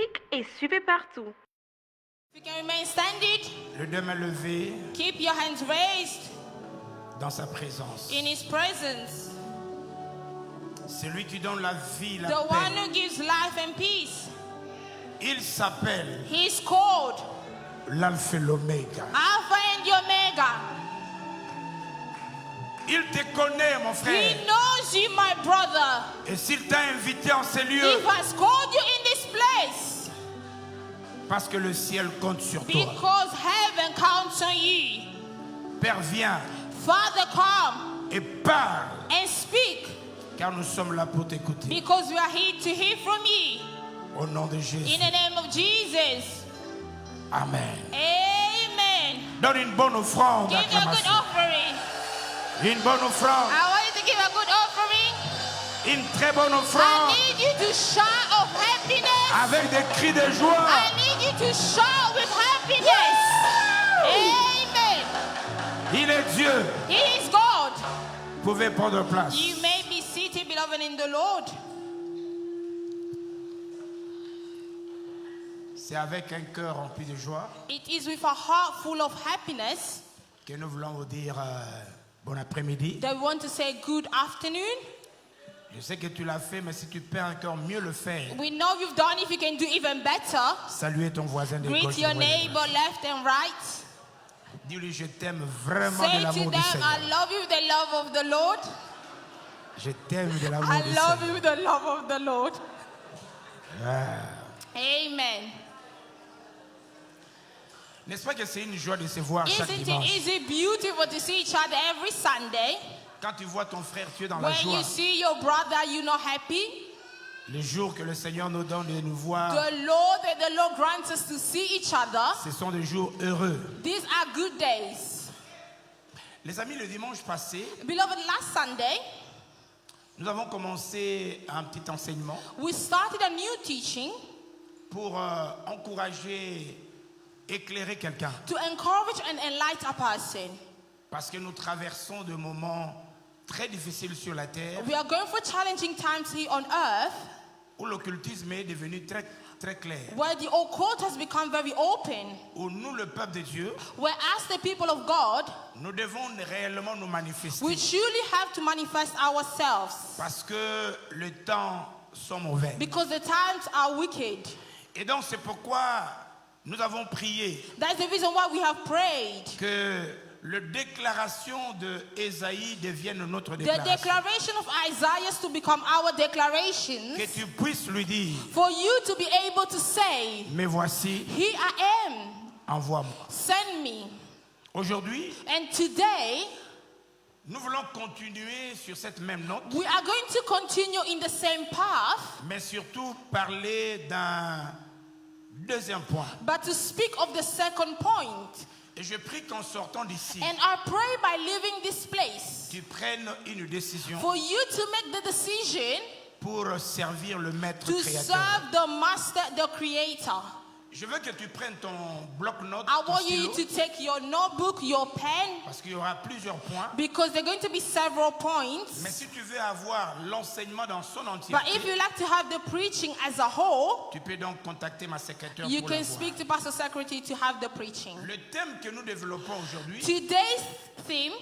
musique et suivez partout. You can remain standing. Les deux mains levées Keep your hands raised dans sa présence. in His presence. C'est lui qui donne la vie, la The one paix. who gives life and peace. Il s'appelle He's called l'Alpha et l'Oméga. Alpha and Omega. Il te connaît, mon He frère. knows you, my brother. Et s'il t'a invité en ces He lieux, has called you in this place parce que le ciel compte sur toi. because heaven counts on you. Père, viens Father, come et parle, and speak car nous sommes là pour t'écouter. because we are here to hear from you. Au nom de Jésus. In the name of Jesus. Amen. Amen. Donne une bonne offrande. Give you a good Acclamation. offering. Une bonne offrande. I want you to give a good offering. Une très bonne I offrande. need you to shout of happiness. Avec des cris de joie. I need you to shout with happiness. Amen. Il est Dieu. He is God. Vous pouvez prendre place. You may be seated, beloved, in the Lord. C'est avec un cœur rempli de joie It is with a heart full of happiness que nous voulons vous dire bon après-midi. that we want to say good afternoon. Je sais que tu l'as fait, mais si tu peux encore mieux le faire, We know you've done if you can do even better. saluer ton voisin de Greet gauche. your de droite. neighbor left and right. Dis-lui, je t'aime vraiment Say de to l'amour them, du Seigneur. I love you with the love of the Lord. Je t'aime de l'amour I du love Seigneur. you with the love of the Lord. Amen. N'est-ce pas que c'est une joie de se voir chaque Isn't dimanche? it beautiful to see each other every Sunday? Quand tu vois ton frère, tu es dans la When joie. you see your brother, you're not happy. Les jours que le Seigneur nous donne de nous voir, The Lord grants us to see each other. ce sont des jours heureux. These are good days. Les amis, le dimanche passé, Beloved, last Sunday, nous avons commencé un petit enseignement we started a new teaching pour encourager, éclairer quelqu'un. to encourage and enlighten a person. Parce que nous traversons des moments très difficiles sur la terre We are going for challenging times here on earth où l'occultisme est devenu très, très clair. where the occult has become very open. Où nous, le peuple de Dieu, Where as the people of God, nous devons réellement nous manifester. we truly have to manifest ourselves Parce que les temps sont mauvais. because the times are wicked. Et donc c'est pourquoi nous avons prié That's the reason why we have prayed. que la déclaration de Ésaïe devienne notre The déclaration. declaration of Isaiah to become our declarations, Que tu puisses lui dire, for you to be able to say, mais voici, here I am, envoie-moi. send me. Aujourd'hui, And today, nous voulons continuer sur cette même note, we are going to continue in the same path, mais surtout parler d'un deuxième point. but to speak of the second point. Et je prie qu'en sortant d'ici, And I pray by leaving this place, tu prennes une décision for you to make the decision pour servir le Maître to Créateur. serve the Master, the Creator. Je veux que tu prennes ton bloc-notes, I ton want you stylo, to take your notebook, your pen, parce qu'il y aura plusieurs points. because there are going to be several points. Mais si tu veux avoir l'enseignement dans son entier, But if you like to have the preaching as a whole, tu peux donc contacter ma secrétaire you pour can l'avoir. speak to Pastor Secretary to have the preaching. Le thème que nous développons aujourd'hui, Today's theme,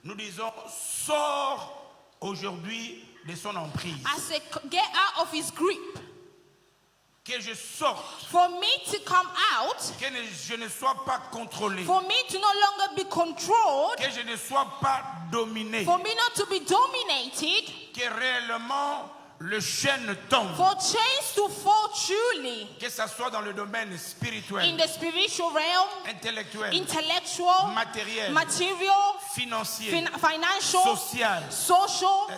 nous disons sors aujourd'hui de son emprise. I say, get out of his grip. Que je sorte, For me to come out, que je ne sois pas contrôlé, for me to no longer be controlled, que je ne sois pas dominé, for me not to be dominated, que réellement le chêne tombe, for chains to fall truly que ça soit dans le domaine in spirituel, the spiritual realm, intellectuel, intellectual, matériel, material, financier, financial, social, social,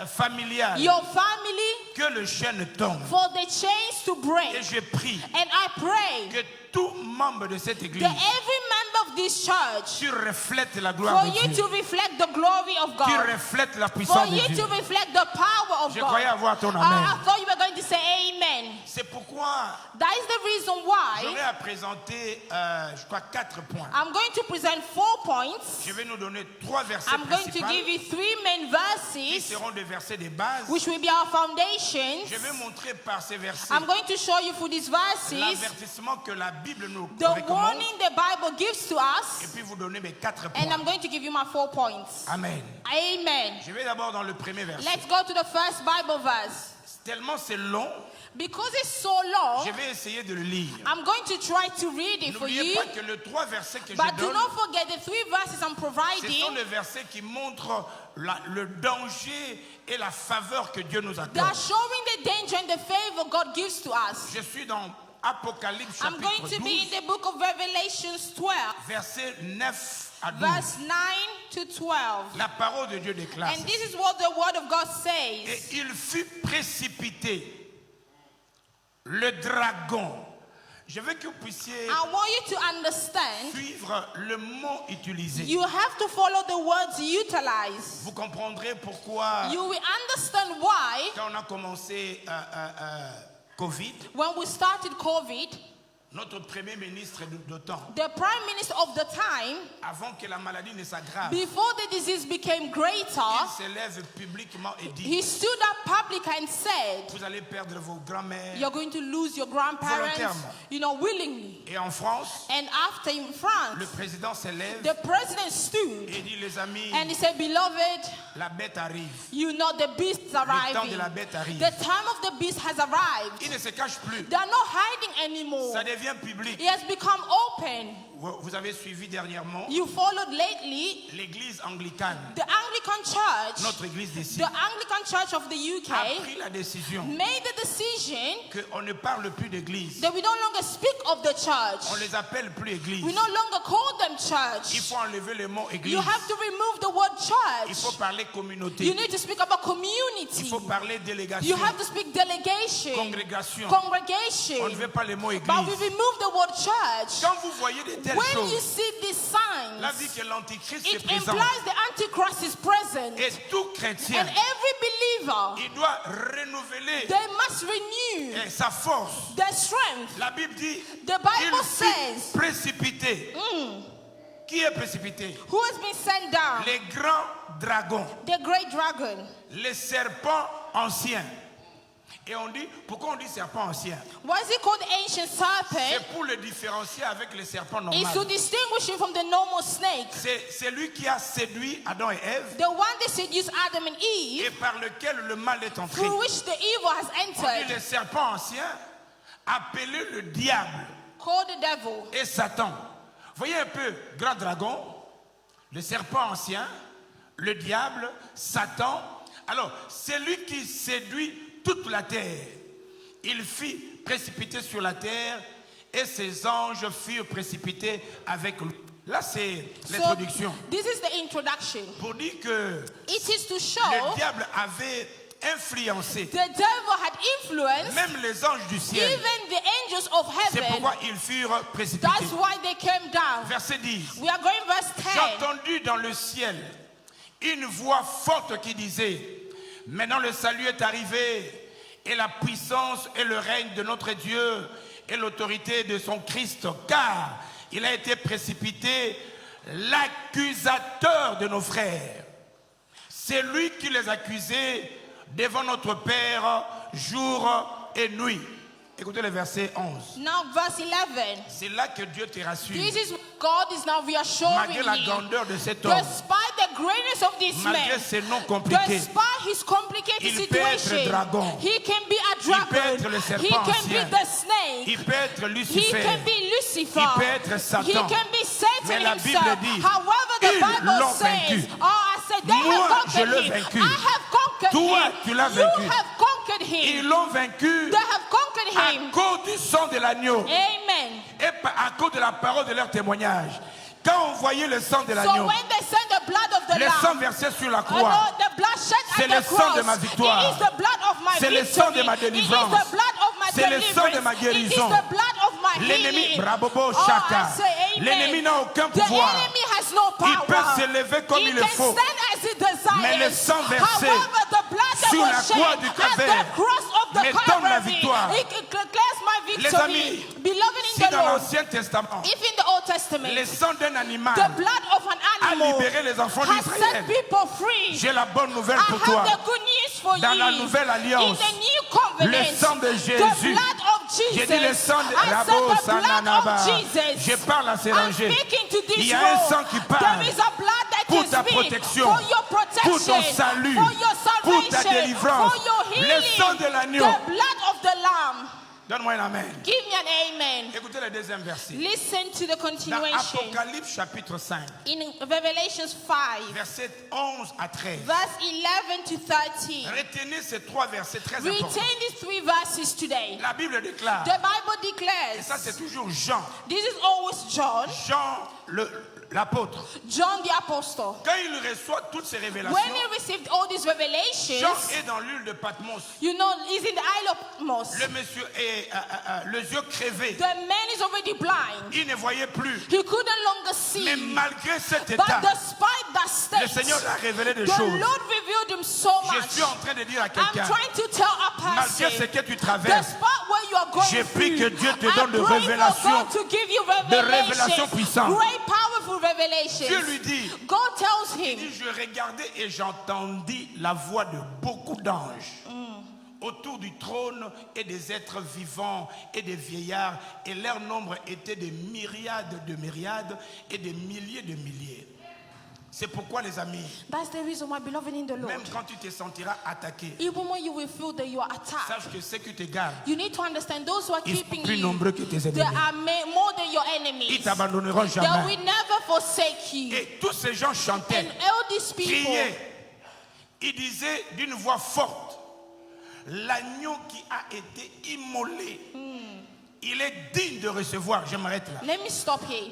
familial, your family, que le chêne tombe. for the chains to Et break. je prie And I pray que tout membre de cette église that every member of this church, tu reflètes la gloire for de you Dieu. to reflect the glory of Tu God, reflètes la for puissance de you Dieu. to reflect the power of Je God. croyais avoir ton I amen. thought you were going to say amen. C'est pourquoi That is the reason j'aurai why à présenter, je crois, 4 points. I'm going to present 4 points. Je vais nous donner 3 versets I'm going to principaux give you 3 main qui verses, seront des versets de base. which will be our foundations. Je vais montrer par ces versets I'm going to show you through these verses l'avertissement que la Bible nous the recommande warning the Bible gives to et us, puis vous donner mes 4 and points. I'm going to give you my 4 points. Amen. Amen. Je vais d'abord dans le premier verset. Let's go to the first Bible verse. Tellement c'est long, Because it's so long, je vais essayer de le lire. I'm going to try to read it for N'oubliez you. pas que les 3 versets que But je do donne, not forget the 3 verses I'm ce sont providing. les versets qui montrent le danger et la faveur que Dieu nous They are accorde. showing the danger and the favor God gives to us. Je suis dans Apocalypse I'm going chapitre to be 12, in the book of Revelations 12, versets 9 à 12. verse 9 to 12. La parole de Dieu déclare And ceci. this is what the word of God Et says. il fut précipité, le dragon. Je veux que vous puissiez I want you to understand, suivre le mot utilisé. you have to follow the words utilized. Vous comprendrez pourquoi, You will understand why, quand on a commencé Covid, when we started COVID, notre premier ministre de temps, the prime minister of the time, avant que la maladie ne s'aggrave, before the disease became greater, il s'élève publiquement et dit, he stood up public and said, vous allez perdre vos grands-mères. you're going to lose your grandparents, Volontairement. willingly. Et en France, And after in le France, président s'élève the president stood et dit, les amis, and he said, beloved, la bête arrive. you know the beast's Le temps arriving. de la bête arrive. The time of the beast has arrived. Il ne se cache plus. They are not hiding anymore. Ça devient public. It has become open. Vous avez suivi dernièrement You followed lately l'église anglicane, the Anglican Church, notre église d'ici, the Anglican Church of the a UK, pris la décision made the decision qu'on ne parle plus d'église. that we no longer speak of the On church. les appelle plus église. We no longer call them Il church. faut enlever le mot église. You have to remove the word Il faut church. parler communauté. You need to speak about Il community. faut parler délégation, You have to speak delegation, congrégation. congregation. On ne veut pas le mot But we église. remove the word church. Quand vous voyez de telles When you choses, see these la vie signs, que l'antichrist it est présent. implies the Antichrist is present. Et tout chrétien, And every believer, il doit renouveler they must renew sa force. their strength. La Bible dit, The Bible il fut says, précipité. Qui est précipité? who has been sent down? Les grands dragons, The great dragon. les serpents anciens. Et on dit, pourquoi on dit serpent ancien? Why is it called the ancient serpent? C'est pour le différencier avec les serpents It's to normaux. distinguish him from the normal snake. C'est lui qui a séduit Adam et Ève The one that seduced Adam and et Eve, par lequel le mal est entré. through which the evil has On dit entered, les serpents anciens, appelés le diable called the devil. et Satan. Voyez un peu, grand dragon, le serpent ancien, le diable, Satan. Alors, c'est lui qui séduit toute la terre. Il fit précipiter sur la terre et ses anges furent précipités avec lui. Là, c'est l'introduction. This is the introduction. Pour dire que It is to show le diable avait influencé the devil had influenced même les anges du ciel. even the angels of C'est heaven. pourquoi ils furent précipités. That's why they came down. Verset 10. We are going verse J'ai 10. entendu dans le ciel une voix forte qui disait, maintenant le salut est arrivé et la puissance et le règne de notre Dieu et l'autorité de son Christ, car il a été précipité l'accusateur de nos frères. C'est lui qui les accusait devant notre Père jour et nuit. Écoutez le verset 11. Now verse 11. C'est là que Dieu te rassure. This is what God is now reassuring Malgré la you. grandeur de cet homme, Despite the greatness of this malgré man, ses noms compliqués, despite his complicated il peut être situation, dragon. he can be a Il peut dragon. être le serpent He can ancien. be the snake. il peut être He Lucifer. can be Lucifer. Il peut être Satan. He can be Satan Mais la Bible himself. dit, However, the ils Bible l'ont says, vaincu. oh, I said they Moi, have je conquered l'ai him. vaincu. I have conquered Toi, him. tu l'as You vaincu. have conquered him. Ils l'ont vaincu They have conquered à him. cause du sang de l'agneau Amen. et à cause de la parole de leur témoignage. Quand on voyait le sang de So l'agneau, when they send the blood of the le sang lamb, versé sur la oh croix, no, the blood shed c'est at le the sang cross. de ma victoire. It is the blood of my C'est le victory. sang de ma It is délivrance. the blood of my C'est le sang de ma deliverance. It is guérison. the blood of my L'ennemi, healing. brabobo, Oh, chaka. I say amen. L'ennemi n'a aucun The pouvoir. enemy has no power. Il peut s'élever comme He il le can faut. stand as he desires. Mais le sang versé However, the blood that sur was la shed croix du at Calvaire the cross of the me donne la Calvary, victoire. it declares my Les victory. amis, Beloved in si the dans Lord, l'Ancien Testament, if in the Old Testament, le sang d'un animal the blood of an a animal libéré les enfants has set d'Israël, people free, j'ai la bonne nouvelle I pour have toi. the good news for Dans you. la nouvelle alliance, In the new covenant, le sang de the Jésus. blood of Jesus, J'ai dit le sang de I said Rabo the blood Sananaba. of Jesus. Je parle à ces I'm rangers. speaking to this Il y a un world. sang qui parle There is a blood that pour is ta speak protection, for your protection, pour ton salut, for your pour ta salvation, délivrance. for your Le healing. sang de l'agneau. The blood of the Lamb. Donne-moi un amen. Give me an amen. Écoutez le deuxième verset. Listen to the Dans continuation. Apocalypse chapitre 5, In Revelations 5, versets 11 à 13. verse 11 to 13. Retenez ces trois versets très importants. Retain these three verses today. La Bible déclare, The Bible et declares, ça c'est toujours Jean, this is always John, l'apôtre. John the Apostle. Quand il reçoit toutes ces révélations, When he received all these Jean revelations, est dans l'île de Patmos. you know, he's in the Isle of Patmos. Le monsieur est les yeux crevés. The man is already blind. Il ne voyait plus. He couldn't longer see. Mais malgré cet But état, despite that le state, Seigneur a révélé des the choses. Lord revealed him so Je much. suis en train de dire à I'm quelqu'un, trying to tell a malgré ce person, que tu traverses, despite where you are going j'ai pris through, que Dieu te I donne de pray for révélations, God to give you de révélations puissantes. great powerful revelations. Dieu lui dit, God tells him, je regardais et j'entendis la voix de beaucoup d'anges autour du trône et des êtres vivants et des vieillards, et leur nombre était des myriades de myriades et des milliers de milliers. C'est pourquoi, les amis, that's the reason why, beloved in the Lord, même quand tu te sentiras attaqué, even when you will feel that you are attacked, sache que ceux qui te gardent, you need to understand those who are ils sont keeping plus you, nombreux que tes they ennemis. are more than your Ils enemies. t'abandonneront They jamais. will never forsake you. Et tous ces gens chantaient, And all these people, criaient. Ils disaient d'une voix forte, l'agneau qui a été immolé, il est digne de recevoir. Je m'arrête là. let me stop here.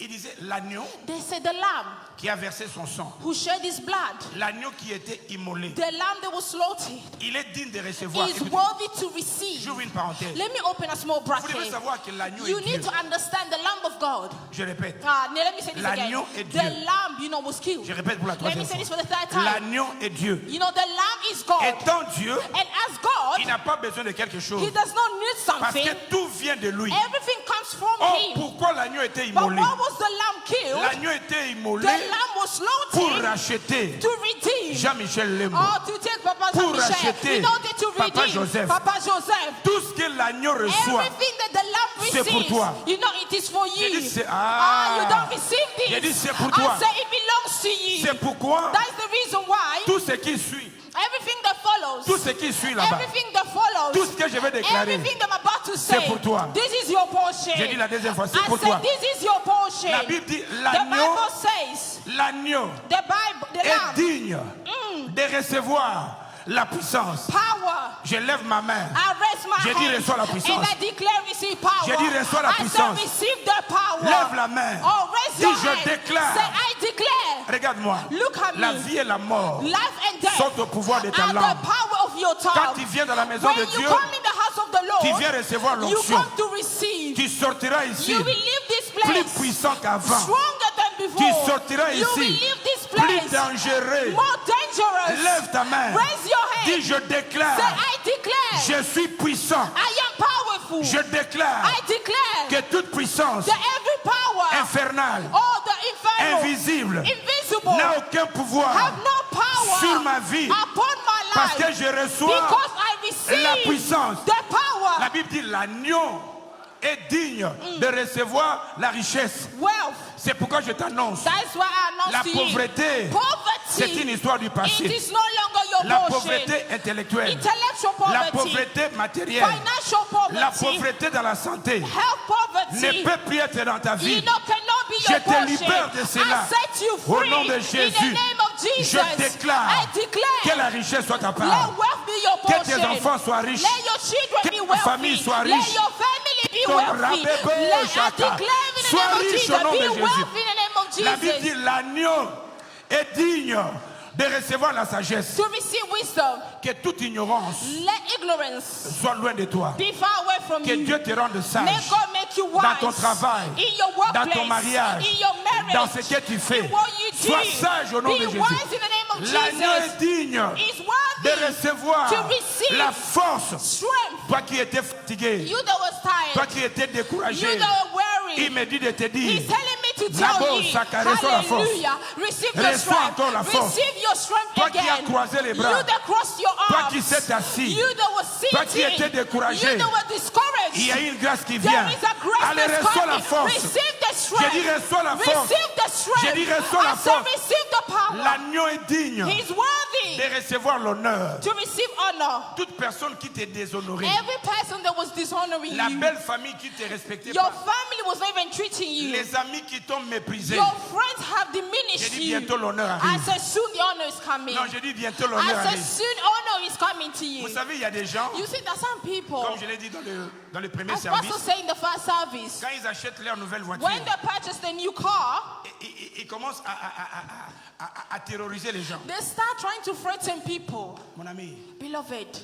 Il disait l'agneau They said the lamb qui a versé son sang, who shed his blood, l'agneau qui était immolé, the lamb that was slaughtered, il est digne de recevoir. is Écoutez, worthy to receive. j'ouvre une parenthèse. Let me open a small Vous devez bracket. savoir que l'agneau You est need Dieu. to understand the Lamb of God. Je répète, Now, let me say this again. L'agneau est The Dieu. lamb, you know, was killed. je répète pour la Let me troisième say this fois. for the third time. L'agneau est Dieu. You know, the lamb is God. Étant Dieu, And as God, il n'a pas besoin de quelque chose. he does not need Parce something. que tout vient de lui. Everything comes from Oh, him. pourquoi l'agneau était But immolé? why was the lamb killed? L'agneau était immolé The lamb was pour slaughtered racheter to redeem. Jean-Michel Lembo. Oh, to take Papa Pour Jean-Michel. racheter You know, that to Papa redeem Joseph. Papa Joseph. Tout ce que l'agneau reçoit, Everything that the lamb c'est pour receives, toi. you know, it is for J'ai you. dit, c'est- You don't receive this. J'ai dit, c'est pour toi. I say it belongs to you. c'est pourquoi That's the reason why tout ce qui suit, everything that follows, tout ce qui suit là-bas, everything that follows, tout ce que je vais déclarer, everything that I'm about to c'est say, pour toi. this is your portion. J'ai dit la deuxième fois, c'est I pour said, toi. this is your portion. La Bible dit, The l'agneau, Bible says, l'agneau the Bible, the est lamb, digne de recevoir la puissance. power. Je lève ma main. I raise my J'ai dit, hand reçois la puissance. and I declare receive power. J'ai dit, reçois la I puissance. said receive the power. Lève la main. Oh, raise Dis, your je hand. déclare. Say, I declare. Regarde-moi. Look at La me. vie et la mort Life and death sont au pouvoir de ta are langue. the power of your tongue. Quand tu viens dans la maison When de you Dieu, come in the house of the Lord, tu viens recevoir you l'onction. come to receive. Tu sortiras ici You will leave this plus place puissant qu'avant. stronger than before. Tu sortiras You will ici leave this plus place dangereux. more dangerous. Lève ta main. Raise your hand. Dis, je Say, déclare, I declare. je suis puissant. I am powerful. Je déclare I declare que toute puissance that every power, infernale, all the infernal, invisible, invisible, n'a aucun pouvoir have no power sur ma vie upon my parce life. que je reçois Because I receive la puissance. the power, La Bible dit l'agneau est digne de recevoir la richesse. wealth. C'est pourquoi je t'annonce. That's why I announce La to pauvreté, you. c'est une histoire du It passé. is no longer your La portion. pauvreté intellectuelle, Intellectual la poverty, pauvreté matérielle, financial poverty, la pauvreté dans la santé health poverty, ne peut plus être dans ta you vie. know, cannot be Je your te portion. libère de cela. I set you Au free nom de in the Jésus, name of Jesus. je déclare I declare que la richesse soit ta let part. wealth be your Que portion. tes enfants soient riches. Let your children Que be ta wealthy. famille soit Let riche. your family be Ton wealthy. rabébé, Let I chata. declare in the Sois name of riche Jesus. au nom Be de Jésus. wealthy in the name of La Bible dit Jesus. l'agneau est digne de recevoir la sagesse. To receive wisdom, Que toute ignorance let ignorance soit loin de toi. be far away from Que you. Dieu te rende May sage. God make make you dans ton wise. travail, In your dans workplace, ton mariage, in your marriage, dans ce que tu fais. in what you do. Sois sage au nom Be de Jésus. wise in the name of L'agneau Jesus. est digne Is de worthy recevoir to receive la force. strength. Toi qui étais fatigué, You that was toi tired, qui étais découragé, you that were weary. il me dit de te dire, He's telling me to D'abord, tell you, Saka, reçois la force. hallelujah, receive your Reçois strength, encore la force. receive your strength Toi qui as again. croisé les bras. You that crossed your toi arms, qui s'est assis, you that was sitting, toi qui étais découragé, you that were discouraged, il y a une grâce qui vient. there is a grace Allez, that's reçois la coming. force. Receive the J'ai strength. dit, reçois la force. Receive the strength. J'ai dit, reçois la I said, force. receive the power. L'agneau est digne He's worthy de recevoir l'honneur. to receive honor. Toute personne qui t'est déshonorée, Every person that was dishonoring la you, belle famille qui t'est respectée your pas, family was not even treating you. les amis qui t'ont méprisé. Your friends have J'ai diminished dit you. bientôt l'honneur I arrive. said, soon the honor is coming. Non, j'ai dit bientôt I l'honneur said, arrive. soon honor is coming to you. Vous savez, il y a des gens, You see, that some people, comme je l'ai dit dans le premier as Pastor service, said in the first service, quand ils achètent leur nouvelle voiture, when they purchase the new car, ils commencent à terroriser les gens. they start trying to threaten people. Mon ami, Beloved,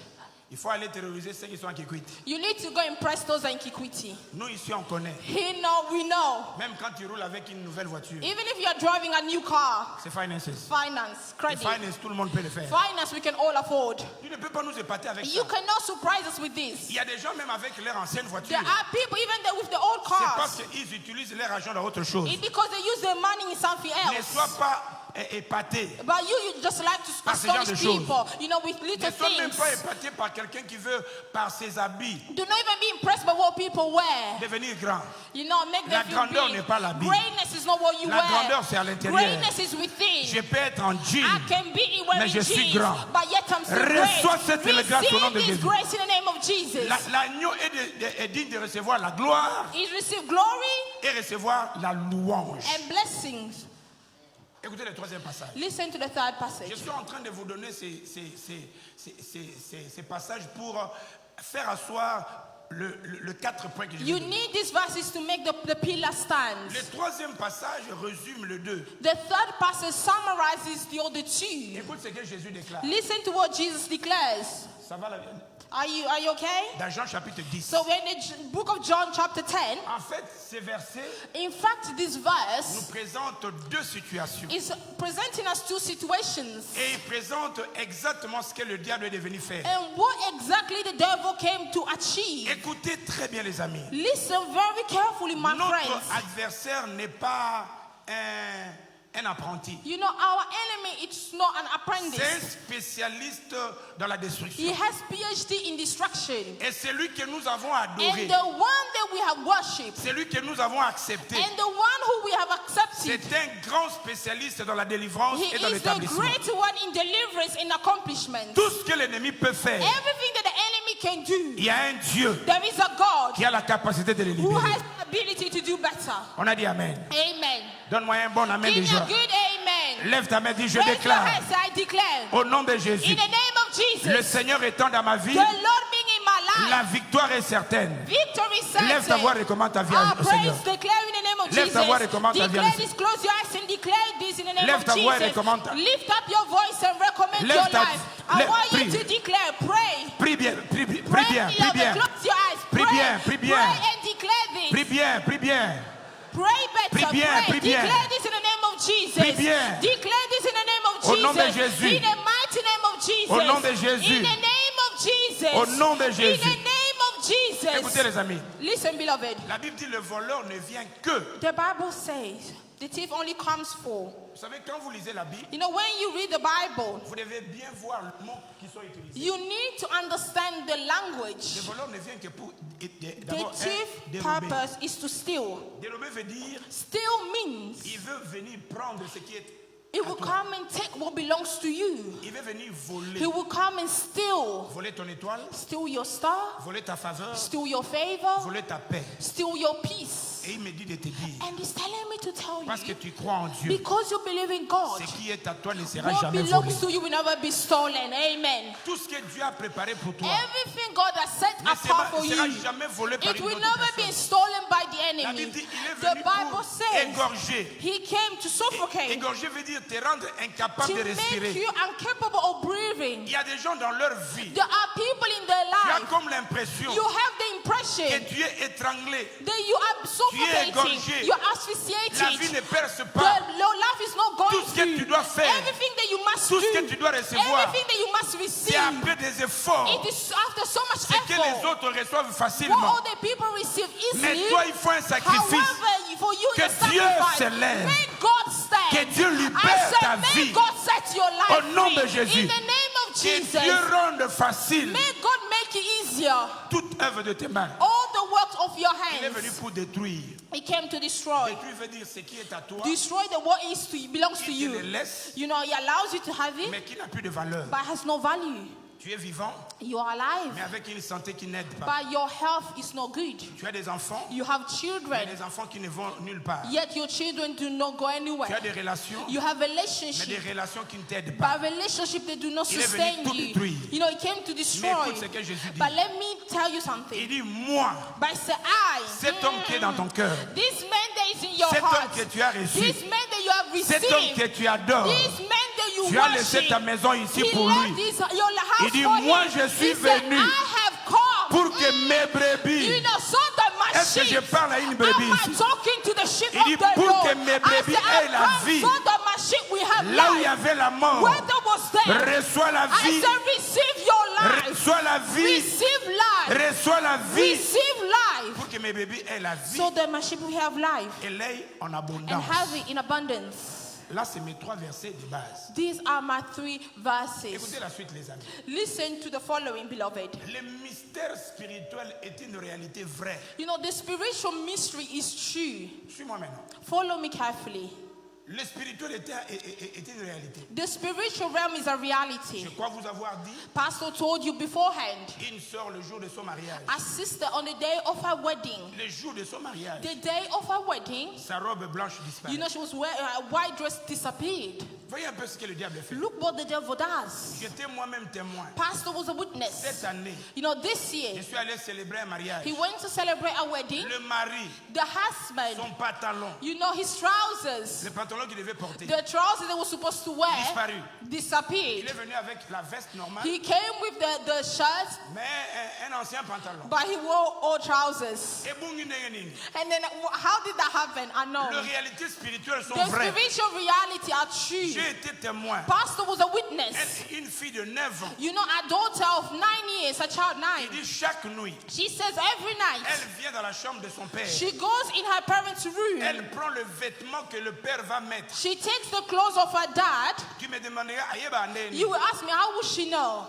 il faut aller terroriser ceux qui sont en Kikwit. you need to go impress those in Kikwiti. Nous, ici, on connaît. We know. Même quand tu roules avec une nouvelle voiture, Even if you're driving a new car, c'est finances. finance, Et credit, finance, tout le monde peut le faire. finance we can all afford. Tu ne peux pas nous épater avec You ça. cannot surprise us with this. Il y a des gens, même avec leur ancienne voiture, There are people, even there with the old c'est parce cars, qu'ils utilisent leur argent dans autre chose. it's because they use their money in something Ne else. sois pas épaté. But you just like to Par ce genre de astonish choses. people, with Ne little sois même things. pas épaté par quelqu'un qui veut, par ses habits, Do not even be impressed by what people wear. devenir grand. Make La them feel grandeur big. n'est pas l'habit. Greatness is not what you La wear. grandeur, c'est à l'intérieur. Greatness is within. Je peux être en jean, I can be in wearing mais je suis jeans, grand. but yet I'm still Reçois great. cette grâce au nom de Receive this Jésus. grace in the name of Jesus. L'agneau est digne de recevoir la gloire He received glory et recevoir la louange. and blessings. Écoutez le troisième passage. Listen to the third Je passage. suis en train de vous donner ces passages pour faire asseoir le 4 points que je You vais donner. need these verses to make the pillar stand. Le troisième passage résume le 2. The third passage summarizes the other two. Écoute ce que Jésus déclare. Listen to what Jesus declares. Ça va la... Are you okay? Dans Jean chapitre 10. So we're in the book of John chapter 10. En fait, ces versets In fact, this nous verse présentent deux situations. is presenting us two situations. Et il présente exactement ce que le diable est venu faire. And what exactly the devil came to achieve. Écoutez très bien les amis. Listen very carefully, my Notre friends. adversaire n'est pas un apprenti. You know, our enemy is not an C'est un apprentice. spécialiste dans la destruction. He has PhD in destruction. Et celui que nous avons adoré, And the one that we have worshipped, celui que nous avons accepté, and the one who we have accepted, c'est un grand spécialiste dans la délivrance he et dans is the l'établissement. great one in deliverance and accomplishment. Tout ce que l'ennemi peut faire, Everything that the enemy can do, il y a un Dieu there is a God qui a la capacité de who l'éliminer. has the ability to do better. On a dit Amen. Amen. Donne-moi un bon Amen Give me déjà. a good amen. Lève ta main, dis je Raise your déclare hands, I declare. au nom de In Jésus, the name of Jesus, le Seigneur étant dans ma vie, the Lord being in my la life, victoire est certaine. victory is certain. Lève ta voix et recommande ta vie Our au Seigneur. praise declare in the name of Lève Jesus. ta voix et recommande ta vie à Declare le this, close your eyes and declare this in the name Lève of ta voix et Jesus. recommande ta- Lift up your voice and recommend Lève your ta- life. I lève- want you prie. to declare, pray. Prie bien, prie bien, Pray, prie bien, prie beloved. bien, Close your eyes. Prie Pray. bien, prie bien. Prie and declare this. prie bien, prie bien. Pray better. Prie bien, pray. prie bien. Declare this in the name of Jesus. Prie bien. Declare this in the name of Au Jesus. nom de Jésus. In the mighty name of Jesus. Au nom de Jésus. In the name of Jesus. Au nom de Jésus. In the name of Jesus. Écoutez les amis, Listen, beloved. la Bible dit le voleur ne vient que. The Bible says the thief only comes for. Vous savez, quand vous lisez la Bible, You know, when you read the Bible, vous devez bien voir les mots qui sont utilisés. you need to understand the Le language. voleur ne vient que pour The d'abord thief dérober. purpose is to steal. Dérober veut dire Steal means il veut venir prendre ce qui est he à will toi. come and take what belongs to you. Il veut venir voler. He will come and steal. Voler ton étoile, Steal your star, voler ta faveur, steal your favor, voler ta paix. steal your peace. Et il me dit de te dire, And he's telling me to tell parce que you, tu crois en Dieu, because you believe in God, ce qui est à toi ne sera what jamais volé. belongs to you will never be stolen. Amen. Tout ce que Dieu a préparé pour toi Everything God has set ne apart for sera you, jamais volé par it une will autre never be personne. stolen by the La enemy. Bible dit, il est The venu Bible pour says égorger. he came to suffocate, Égorger veut dire te rendre incapable to de make respirer. you incapable of breathing. Il y a des gens dans leur vie, There are people in their tu as life, comme l'impression you have the depression. tu es étranglé, That you are suffocating. égorgé. You are la asphyxiated. vie ne perce The pas. life is not going Tout ce que tu through. dois faire, Everything that you must tout ce que do. tu dois recevoir, Everything that you must c'est receive. après des efforts. It is after so much C'est que les effort. autres reçoivent What facilement. all the people receive Mais easily. toi, il faut un sacrifice. However, for you, Que the Dieu sacrifice. s'élève. May God stand. Que Dieu libère I said, ta may vie. God set your life Au nom de free. Jésus. In the name of Que Jesus. Dieu rende facile May God make it easier. toute œuvre de tes mains. All the works of your Il est venu hands. pour détruire. He came to destroy. Détruire veut dire ce qui est à toi, Destroy the what is to belongs to il te le you. laisse, You know, he allows you to have it, mais qui n'a plus de valeur. but has no value. Tu es vivant, You are alive, mais avec une santé qui n'aide pas. but your health is not good. Tu as des enfants, You have mais children, des enfants qui ne vont nulle part. yet your children do not go Tu as anywhere. des relations, You have mais des relationship, relations qui ne t'aident pas. but relationship they do not Il est venu sustain tout you. détruire. You know, he came to Mais destroy. écoute ce que Jésus dit. But let me tell you something. Il dit, moi, But say, cet homme qui est dans ton cœur, this man that is in your cet homme heart, que tu as reçu, this man that you have cet homme received, que tu adores, this man that you tu as laissé worship, ta maison ici he pour left lui. your house Il dit, for moi, him. je suis He said, venu I have come, pour que mes you brebis, know, so that my est-ce que je sheep, parle à une brebis am I ici? talking to the sheep Il dit, of the pour Lord? que mes I brebis said, aient I la come vie, so that my sheep will have là où il y life. avait la mort, Where there was death, reçois la I vie, said, receive your life. reçois la vie, Receive life. reçois la vie, Receive life. pour que mes bébés aient la vie So that my sheep will have life et l'aient en and abondance. have it in abundance. Là, c'est mes 3 versets de base. These are my 3 verses. Écoutez la suite, les amis. Listen to the following, beloved. Le mystère spirituel est une réalité vraie. You know, the spiritual mystery is true. Suis-moi maintenant. Follow me carefully. Le spirituel est une réalité. The spiritual realm is a reality. Je crois vous avoir dit, Pastor told you beforehand. une sœur le jour de son mariage. A sister on the day of her wedding. Le jour de son mariage, The day of her wedding, sa robe blanche disparaît. you know, she was wearing a white dress disappeared. Voyez un peu ce que le diable fait. Look what the devil does. J'étais moi-même témoin. Pastor was a witness. Cette année, You know, this je year, suis allé célébrer un mariage. he went to celebrate a wedding. Le mari, The husband, son pantalon, you know, his trousers, le pantalon qu'il devait porter, the trousers they were supposed to wear, disparu. Il disappeared. est venu avec la veste normale, He came with the shirt, mais un ancien pantalon. but he wore old trousers. Et bungi ndenge nini. And then how did that happen? I know. Les réalités spirituelles sont The vraies. spiritual reality are true. J'ai été témoin. Pastor was a witness. Une fille de 9 ans. You know, a daughter of 9 years, a child Il 9. dit chaque nuit, She says every elle night vient dans la chambre de son père. she goes in her parents' room. Elle prend le vêtement que le père va mettre. She takes the clothes of her dad. Tu me demanderas, ayeba ndeni. You will ask me, how would she know?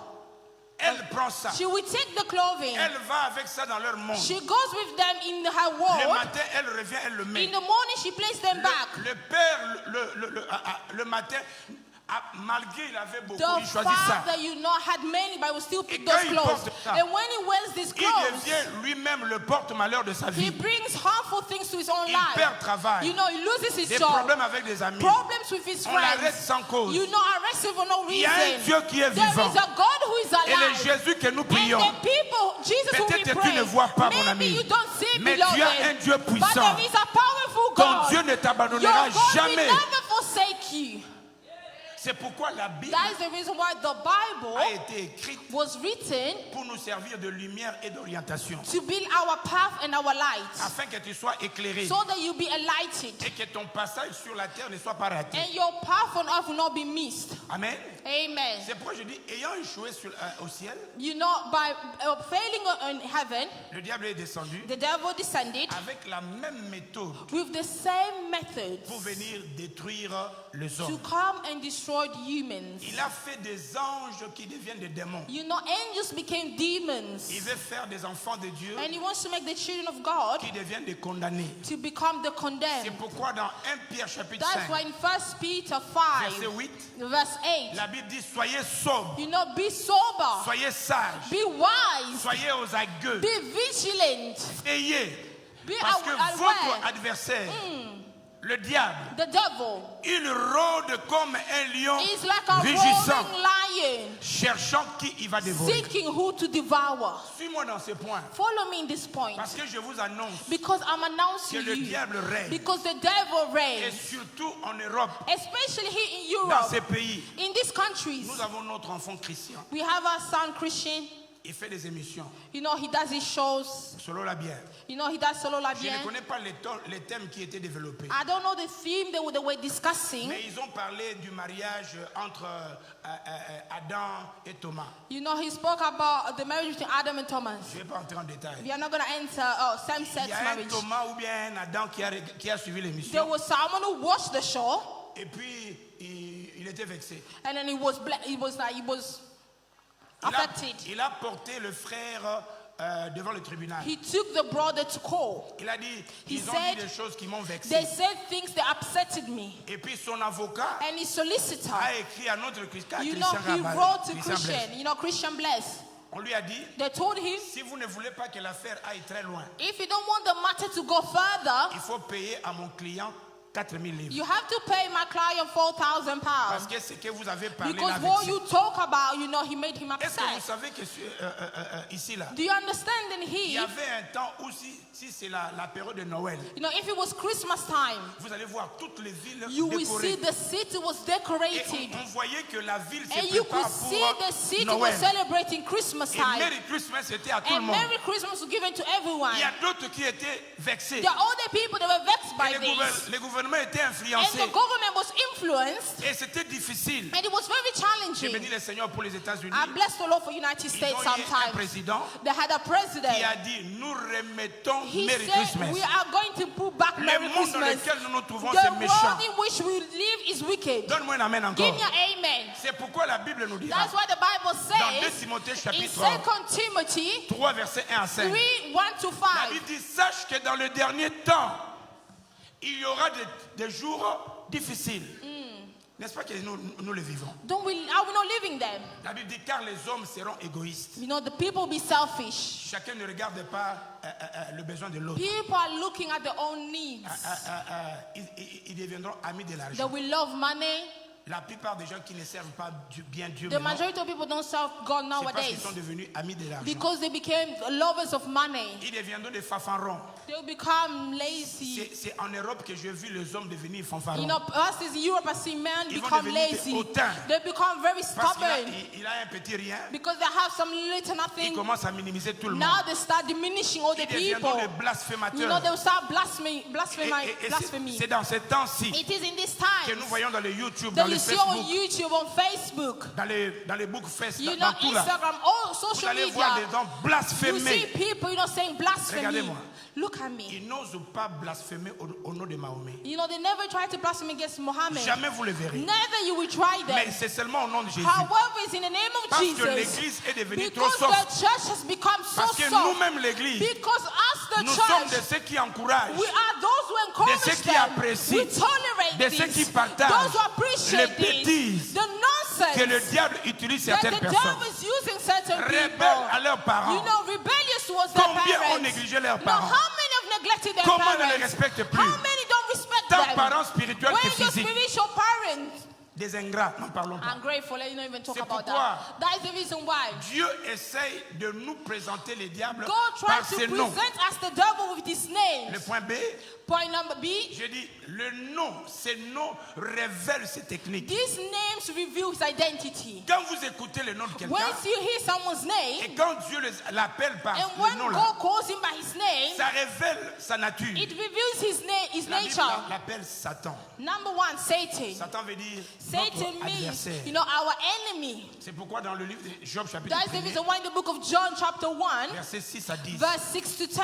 Elle prend ça. She will take the clothing. Elle va avec ça dans leur monde. She goes with them in her Le world. matin, elle revient, elle le met. In the morning, she places them back. Le père, le matin, malgré il avait beaucoup, The il choisit ça. father, you know, had many, but will still pick Et those quand il clothes. porte ça, And when he wears these Il clothes, devient lui-même le porte-malheur de sa he vie. brings harmful things to his own Il life. perd travail. You know, he loses his Des job. problèmes avec des amis. Problems with his On l'arrête friends. sans cause. You know, arrested for no Il y a un reason. Dieu qui est There vivant. is a God who is Et le alive. Jésus que nous And prions, the people, Jesus who we peut-être pray, tu ne vois pas, mon maybe ami, you don't see, mais beloved, tu as un Dieu but puissant. there is a powerful ton God. Dieu ne Your t'abandonnera God will jamais. never forsake you. C'est pourquoi la Bible That is the reason why the Bible a été écrite was written pour nous servir de lumière et d'orientation, to build our path and our light, afin que tu sois éclairé so that you be enlightened et que ton passage sur la terre ne soit pas raté. and your path on earth will not be missed. Amen. Amen. C'est pourquoi je dis, ayant échoué au ciel, You know, by failing in heaven, le diable est descendu the devil descended avec la même méthode with the same methods pour venir détruire les to hommes. come and destroy the humans. Il a fait des anges qui deviennent des démons. You know, angels became demons. Il veut faire des enfants de Dieu And he wants to make the children of God qui deviennent des condamnés. to become the C'est condemned. pourquoi dans 1 Pierre chapitre That's 5, why in 1 Peter verset 5, 8, verse 8, la Bible dit soyez sobres, you know, be sober, soyez sages, be wise, soyez aux agueux, be vigilant, ayez, be parce que aware. votre adversaire, le diable, The devil il rôde comme un lion is like a rugissant, roaring lion, cherchant qui il va dévorer. seeking who to devour. Suis-moi dans ce point, Follow me in this point, parce que je vous annonce because I'm que announcing le you, diable règne, because the devil et reigns, surtout en Europe, especially here in dans Europe, ces pays, in these countries. nous avons notre enfant Christian. We have our son Christian. il fait des émissions You know, he does his shows. selon la bière. You know, he does solo la Je bien. ne connais pas les thèmes qui étaient développés. I don't know the theme they were discussing. Mais ils ont parlé du mariage entre Adam et Thomas. You know, he spoke about the marriage between Adam and Thomas. Je ne vais pas entrer en détail. We are not going to enter Il same-sex y a un marriage. Thomas ou bien un Adam qui a suivi There l'émission. was someone who watched the show, Et puis, il était vexé. and then he was affected. Il a porté le frère devant le tribunal. He took the brother to court. Il a dit, He ils ont said, dit des choses qui m'ont vexé. They said things that upsetted me. Et puis son avocat And his solicitor, a écrit à notre Christian, you know, he wrote to Christian, you know, Christian Bless. On lui a dit, They told him, si vous ne voulez pas que l'affaire aille très loin, if you don't want the matter to go further, il faut payer à mon client 4 000 livres. you have to pay my client 4,000 Parce pounds. que ce que vous avez parlé Because là, what vexé. you talk about, you know, he made him Est-ce que vous upset. savez que ici là, Do you understand? And il y he, avait un temps où si c'est la période de Noël, you know, if it was Christmas time, vous allez voir toutes les villes you will see décorées. the city was Et decorated. on voyait que la ville se And you could prépare see pour the city Noël. was celebrating Christmas Et time. Merry Christmas c'était à tout le And monde. Merry Christmas was given to everyone. Il y a d'autres qui étaient vexés. There are other people that were vexed by Et this. le gouvernement était And influencé. the government was influenced. Et c'était difficile. And it was very J'ai challenging. béni le Seigneur pour les États-Unis. I bless the Lord for United Ils States ont eu un sometimes. président They had a qui president. a dit, nous remettons He Merry said, Christmas. we are going to put back Le Merry monde dans Christmas. lequel nous nous trouvons, The c'est méchant. world in which we live is wicked. Donne-moi un amen Give encore. me an amen. C'est pourquoi la Bible nous dit, That's why the Bible dans 2 says Timothée in chapitre 2 Timothy 3, versets 1 à 5, 3, 1 to la 5. Bible dit, sache que dans le dernier temps, il y aura des jours difficiles. N'est-ce pas que nous le vivons? Are we not living them? La Bible dit, car les hommes seront égoïstes. You know, the people be selfish. Chacun ne regarde pas le besoin de l'autre. People are looking at their own needs. Ils deviendront amis de They l'argent. will love money. La plupart des gens qui ne servent pas bien Dieu The maintenant, majority of people don't serve God c'est parce qu'ils nowadays sont devenus amis de l'argent. because they became lovers of money. Ils deviendront des fanfarons. They become lazy. C'est en Europe que j'ai vu les hommes devenir fanfarons. You know, us in Europe, I see men Ils vont become devenir lazy. hautains. They become very Parce qu'il stubborn il a un petit rien, because they have some little ils nothing. commencent à minimiser tout le monde. Now they start diminishing all the Ils deviendront people. des You know, blasphémateurs. they will start Et blasphemy. c'est dans ces temps-ci It is in this que time nous voyons dans le YouTube, that dans le you see on Facebook, YouTube, on Facebook, dans les book fest, you know, dans tout là. Instagram, all Vous social allez voir des media. gens You see blasphémer. people, you know, saying blasphemy. Regardez-moi. Look at me. Ils n'osent pas blasphémer au nom de Mahomet. You know, they never try to blaspheme against Muhammad. Jamais vous le verrez. Never you will try Mais them. c'est seulement au nom de Jésus. However, it's in the name of Parce que Jesus. l'église est devenue trop Because soft. the church has become so Parce que soft. nous-mêmes, l'église, Because us, the nous sommes de church, ceux qui encouragent, we are those who encourage de ceux qui them. apprécient, We tolerate de ceux qui this. partagent Those who appreciate les bêtises this. The nonsense que le diable utilise that certaines the personnes. devil is using certain Rebelles people. à leurs parents. You know, rebellious towards their Combien parents. ont négligé leurs Now, parents? how many have neglected their Comment ne parents? les respectent plus? How many don't respect Tant them? parents spirituels When que your physiques. spiritual parents, Des ingrats, n'en parlons pas. ungrateful, let you not even talk C'est about pourquoi that. That is the reason why Dieu essaye de nous présenter les diables God par tries to ses noms. present us the devil with his name. Le point B, Point number B, je dis, le nom, ces noms révèlent ces techniques. these names reveal his identity. Quand vous écoutez le nom de quelqu'un, Once you hear someone's name, et quand Dieu l'appelle par and ce when nom-là, God calls him by his name, ça révèle sa nature. it reveals his name, his La Bible nature. l'appelle Satan. Number one, Satan. Satan veut dire Satan notre means, adversaire. you know, our enemy. C'est pourquoi dans le livre de Job chapitre That is the 1, reason why in the book of John chapter 1, versets 6 à 10, verse 6 to 10,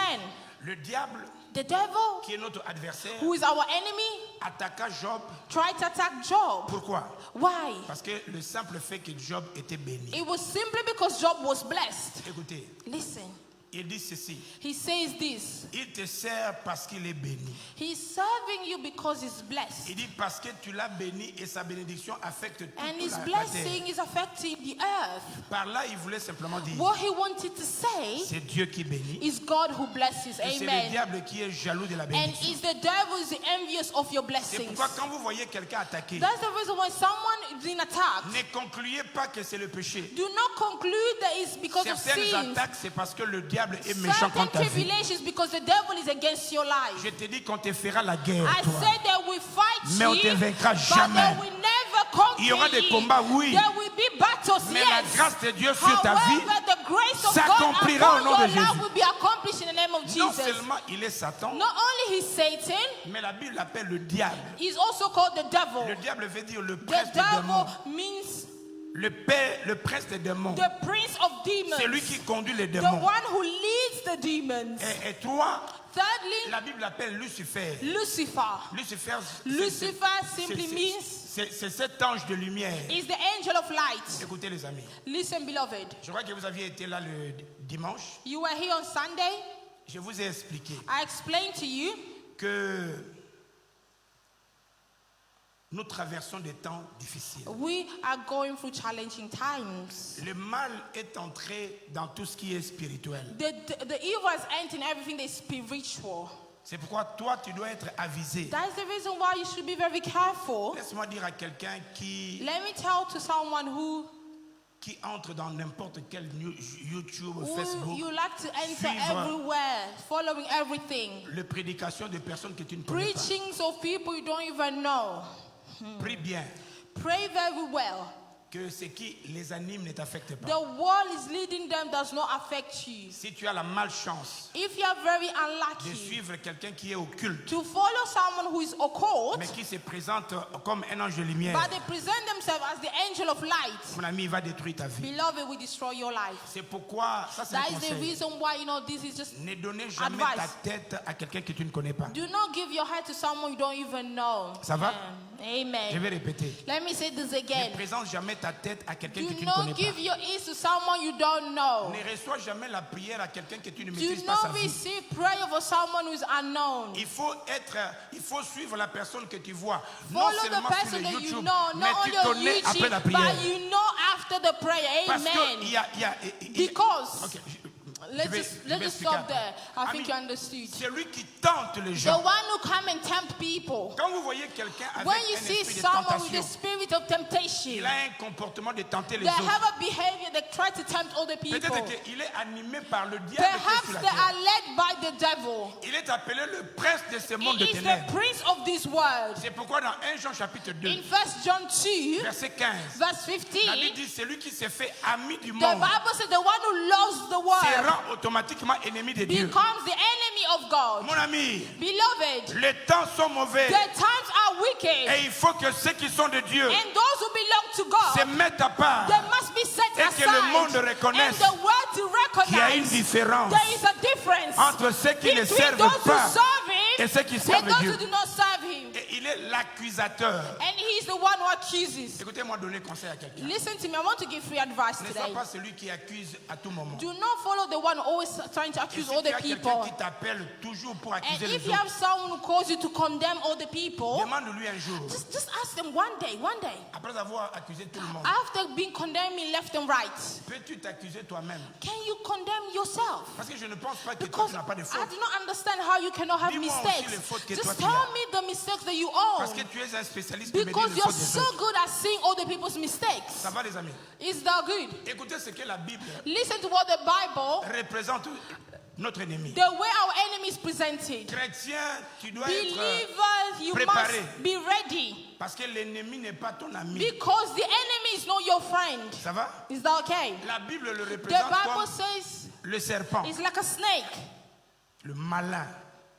le diable, the devil, qui est notre adversaire, who is our enemy, attaqua Job. tried to attack Job. Pourquoi? Why? Parce que le simple fait que Job était béni. It was simply because Job was blessed. Écoutez, Listen, il dit ceci. he says this. Il te sert parce qu'il est béni. He's serving you because he's blessed. Il dit parce que tu l'as béni et sa bénédiction affecte toute And his la terre. blessing is affecting the earth. Par là, il voulait simplement dire, What he wanted to say c'est Dieu qui bénit. is God who blesses. Et c'est le Amen. diable qui est jaloux de la And bénédiction. is the devil is envious of your C'est blessings. pourquoi quand vous voyez quelqu'un attaqué, That's the reason why someone is in attack. ne concluez pas que c'est le péché. Do not conclude that it's because of Certaines sins. attaques, c'est parce que le diable est méchant Certain contre ta vie. tribulations because the devil is against your life. Je te dis qu'on te fera la guerre, I toi. said that we fight Mais on you, te vaincra but jamais. that we never conquer Il y aura des you. combats, oui. There will be battles, Mais yes. la grâce de Dieu sur ta vie However, the grace of God s'accomplira au nom upon de your life Jésus. will be accomplished in the name of Non Jesus. seulement il est Satan, Not only he's Satan, mais la Bible l'appelle le diable. he's also called the devil. Le diable veut dire le The prince des démons. devil means Le prince des démons. the prince of demons. C'est lui qui conduit les The démons. one who leads the demons. Et toi, Thirdly, la Bible l'appelle Lucifer. Lucifer. Lucifer, Lucifer simply means c'est cet ange de lumière. is the angel of light. Écoutez les amis, Listen, beloved. je crois que vous aviez été là le dimanche. You were here on Sunday. Je vous ai expliqué I explained to you que nous traversons des temps difficiles. we are going through challenging times. Le mal est entré dans tout ce qui est spirituel. The evil has entered in everything that is spiritual. C'est pourquoi toi, tu dois être avisé. That is the reason why you should be very careful. Laisse-moi dire à quelqu'un qui Let me tell to someone who entre dans n'importe quel YouTube, Facebook, you like to enter suivre everywhere, following everything. les prédications de personnes que tu ne connais pas. Preachings of people you don't even know. Prie bien Pray very well. que ce qui les anime ne t'affecte pas. The world is leading them does not affect you. Si tu as la malchance If you are very de unlucky suivre quelqu'un qui est occulte, to follow someone who is occult, mais qui se présente comme un ange de lumière, but they present themselves as the angel of light, mon ami, il va détruire ta vie. beloved, will destroy your life. C'est pourquoi, ça c'est un That is the conseil. reason why, this is just Ne donnez jamais advice. ta tête à quelqu'un que tu ne connais pas. Do not give your head to someone you don't even know. Ça va? Amen. Je vais répéter. Let me say this Ne again. présente jamais ta tête à quelqu'un que Do tu ne connais not pas. give your ears to someone you don't know. Ne reçois jamais la prière à quelqu'un que tu ne Do maîtrises pas sa not vie. receive prayer for someone who is unknown. Il faut suivre la personne que tu vois. Non Follow the seulement sur person le that you YouTube, know, mais not tu only on connais après la YouTube, prière. but you know after the prayer. Parce Amen. que il y a Because, Ok, let's vais just stop expliquer there. I après. think you understood. C'est lui qui tente les The gens. one who come and tempt people. Quand vous voyez quelqu'un avec When you un see esprit de someone with the tentation, spirit of temptation, il a un comportement de tenter les they autres. have a behavior that try to tempt other people. Peut-être qu'il est animé par le diable qui est Perhaps sur la they terre. are led by the devil. Il est appelé le prince de ce monde de He is ténèbres. the prince of this world. C'est pourquoi dans 1 Jean chapitre 2, In 1 John 2, verset 15, verse la Bible 15, dit celui qui s'est fait ami du the monde Bible says the one who loves the se world rend automatiquement ennemi de Dieu. becomes the enemy of God. Mon ami, Beloved, les temps sont mauvais the times are wicked, et il faut que ceux qui sont de Dieu and those who belong to se God, mettent à part. they must be set Et que le monde aside, reconnaisse and the world to qu'il y a une recognize différence there is a difference entre ceux qui ne between servent those who pas serve et Him ceux qui and servent those Dieu. who do not serve Him. Et il est l'accusateur. And He's the one who accuses. Écoutez-moi donner conseil à quelqu'un. Listen to me, I want to give free advice Ne sois today. pas celui qui accuse à tout moment. Do not follow the one always trying to Et accuse si tu other as quelqu'un people. qui t'appelle toujours pour And accuser if les you have autres, someone who calls you to condemn other people, demande-lui un jour, just ask them one day, après avoir accusé tout le monde, after being condemning left and right, peux-tu t'accuser toi-même? can you condemn yourself? Parce que je ne pense pas que toi Because tu n'as pas de I faute. do not understand how you cannot have Dis-moi aussi les mistakes. fautes que toi Just tu tell as. me the mistakes that you Parce own. que tu es un spécialiste de mesurer Because les you're fautes des so autres. good at seeing other people's mistakes. Ça va les amis? Is that good? Écoutez ce que la Bible Listen to what the Bible, représente notre ennemi. the way our enemy is presented. Chrétien, tu dois être Believers, you préparé. must be ready. parce que l'ennemi n'est pas ton ami. Because the enemy is not your friend. Ça va? Is that okay? La Bible le The représente Bible comme says le serpent, it's like a snake, le malin,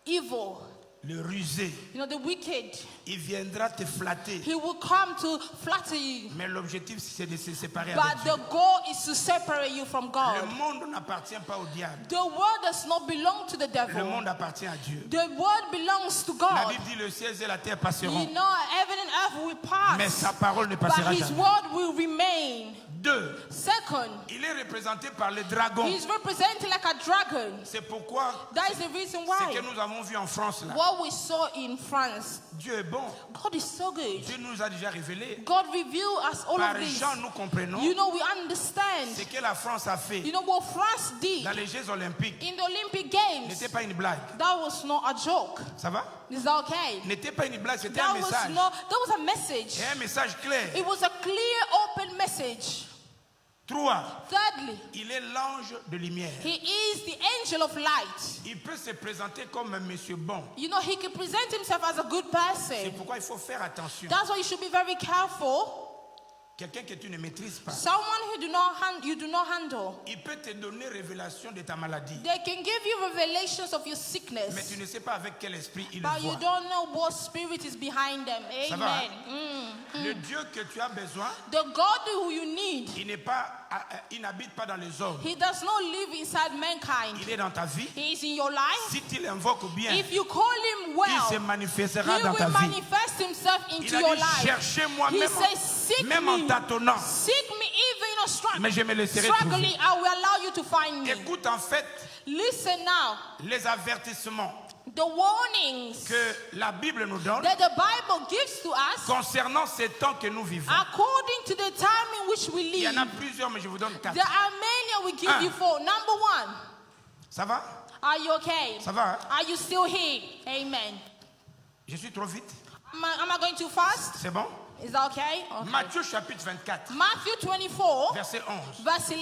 evil, le rusé. the wicked. Il viendra te flatter. He will come to flatter you. Mais l'objectif, c'est de se séparer But avec Dieu. the goal is to separate you from Le God. monde n'appartient pas au diable. The world does not belong to the Le devil. monde appartient à Dieu. The world belongs to La God. Bible dit le ciel et la terre You passeront, know, heaven and earth will mais pass, sa parole ne but passera His jamais. word will remain. 2. Second, Il est représenté par le dragon. He's represented like a dragon. C'est pourquoi That is the reason ce why que nous avons vu en France là, what we saw in France, Dieu est bon. God is so good. Dieu nous a déjà révélé. God revealed us all Par of this. Jean, nous comprenons We understand. ce que la France a fait What France did dans les Jeux Olympiques. in the Olympic Games. N'était pas une blague. That was not a joke. Ça va? Is that okay? N'était pas une blague, c'était un That message. was a message. Et un message clair. It was a clear, open message. 3. Thirdly, Il est l'ange de lumière. He is the angel of light. Il peut se présenter comme un monsieur bon. He can present himself as a good C'est person. pourquoi il faut faire attention. That's why you should be very careful. quelqu'un que tu ne maîtrises pas. someone who you do not handle. Il peut te donner révélation de ta maladie, They can give you revelations of your mais sickness, tu ne sais pas avec quel esprit il le but you voit. don't know what spirit is behind them. Ça va, Amen. Le Dieu que tu as besoin, The God who you need, il n'habite pas dans les hommes. he does not live inside mankind. Il est dans ta vie. He is in your life. Si tu l'invoques bien, If you call him il well, se manifestera he dans ta will vie. manifest himself Il into a your dit, life. cherchez-moi He même, says, seek même en me. tâtonnant. Seek me even Mais je me in laisserai struggling, trouver. I will allow you to find me. Écoute en fait Listen now. les avertissements The warnings que la Bible nous donne that the Bible gives to us concernant ces temps que nous vivons. according to the time in which we Il y en a live. plusieurs, mais je vous donne 4. There are many, and we give Un. you 4. Number 1, Ça va? are you okay? Ça va? Hein? Are you still here? Amen. Je suis trop vite? Am I going too fast? C'est bon? Is that okay? Okay. Matthieu chapitre 24, Matthew 24, verset 11. verse 11.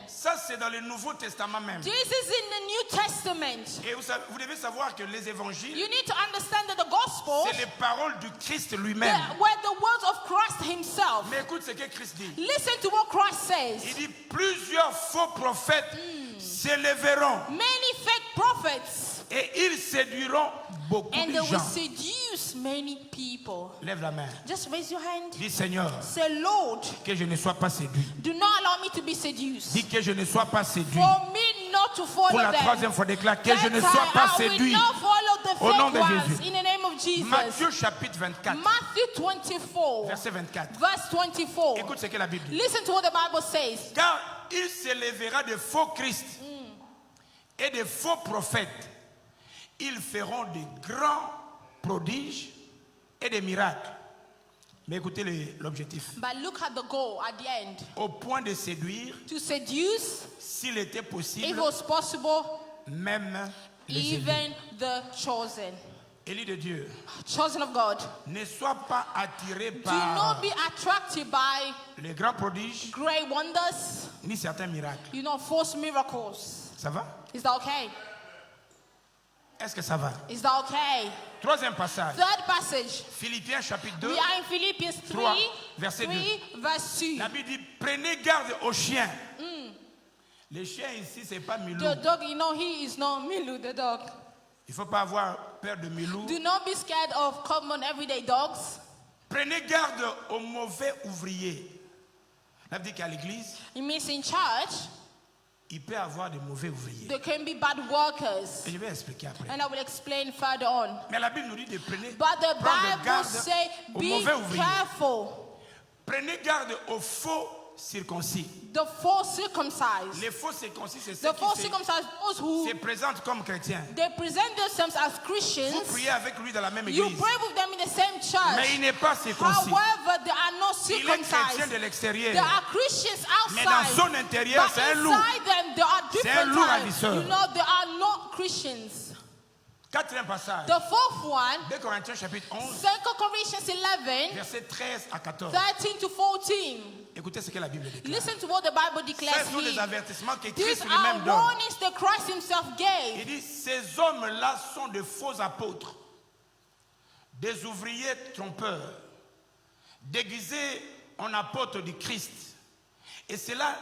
Ça, c'est dans le Nouveau Testament même. This is in the New Testament. Et vous devez savoir que les évangiles, You need to understand that the gospel, c'est les paroles du Christ lui-même. were the words of Christ himself. Mais écoute ce que Christ dit. Listen to what Christ Il says. dit, plusieurs faux prophètes s'élèveront Many fake prophets, et ils séduiront beaucoup and de they will gens. seduce many people. Lève la main. Just raise your hand. Dis, Seigneur, Say, Lord, que je ne sois pas séduit. do not allow me to be seduced. Dis que je ne sois pas séduit. For me not to follow Pour la them. troisième fois, déclare que That je ne sois pas I will séduit. not follow the Au nom fake de ones. Jésus. In the name of Jesus. Matthieu chapitre 24, Matthew 24, verset 24. verse 24. Écoute ce que la Bible dit. Listen to what the Bible says. Car il s'élèvera de faux Christ et de faux prophètes. Ils feront de grands prodiges et des miracles. Mais écoutez l'objectif. But look at the goal at the end. Au point de séduire, To seduce, s'il était if possible, it was possible, même les élus. even the chosen. Élus de Dieu, Chosen of God. ne sois pas attiré Do par not be attracted by les grands prodiges great wonders, ni certains miracles. false miracles. Ça va? Is that okay? Est-ce que ça va? Is that okay? Troisième passage. Third passage. Philippiens chapitre 2. We are in Philippians 3, 3, verset 3 verse 2. La Bible dit, prenez garde aux chiens. Les chiens ici, c'est pas Milou. The dog, he is not Milu, the dog. Il ne faut pas avoir peur de Milou. Do not be scared of common everyday dogs. Prenez garde aux mauvais ouvriers. La Bible dit qu'à l'église, It means in church, il peut y avoir de mauvais ouvriers. there can be bad workers. Et je vais expliquer après. And I will explain further on. Mais la Bible nous dit de prenez But the prendre Bible garde says, aux be mauvais ouvriers. careful. Prenez garde aux faux circoncis. The false circumcised. Les faux circoncis, c'est ceux The false qui circumcised, those who se présentent comme chrétiens. they present themselves as Vous Christians. priez avec lui dans la même You église. pray with them in the same Mais church. il n'est pas circoncis. However, they are not Il est chrétien circumcised. de There l'extérieur. are Christians Mais dans outside. son intérieur, But c'est un loup. inside them, there are C'est un different loup types. ravisseur. You know, they are not Christians. Quatrième passage. The fourth one, 2 Corinthiens chapitre 11, 2 Corinthians 11, versets 13 à 14. 13 to 14. Écoutez ce que la Bible déclare. Listen to what the Bible declares Ce sont des here. avertissements que These Christ are lui-même donne. warnings that Christ himself Il gave. dit, ces hommes-là sont de faux apôtres, des ouvriers trompeurs, déguisés en apôtres du Christ. Et cela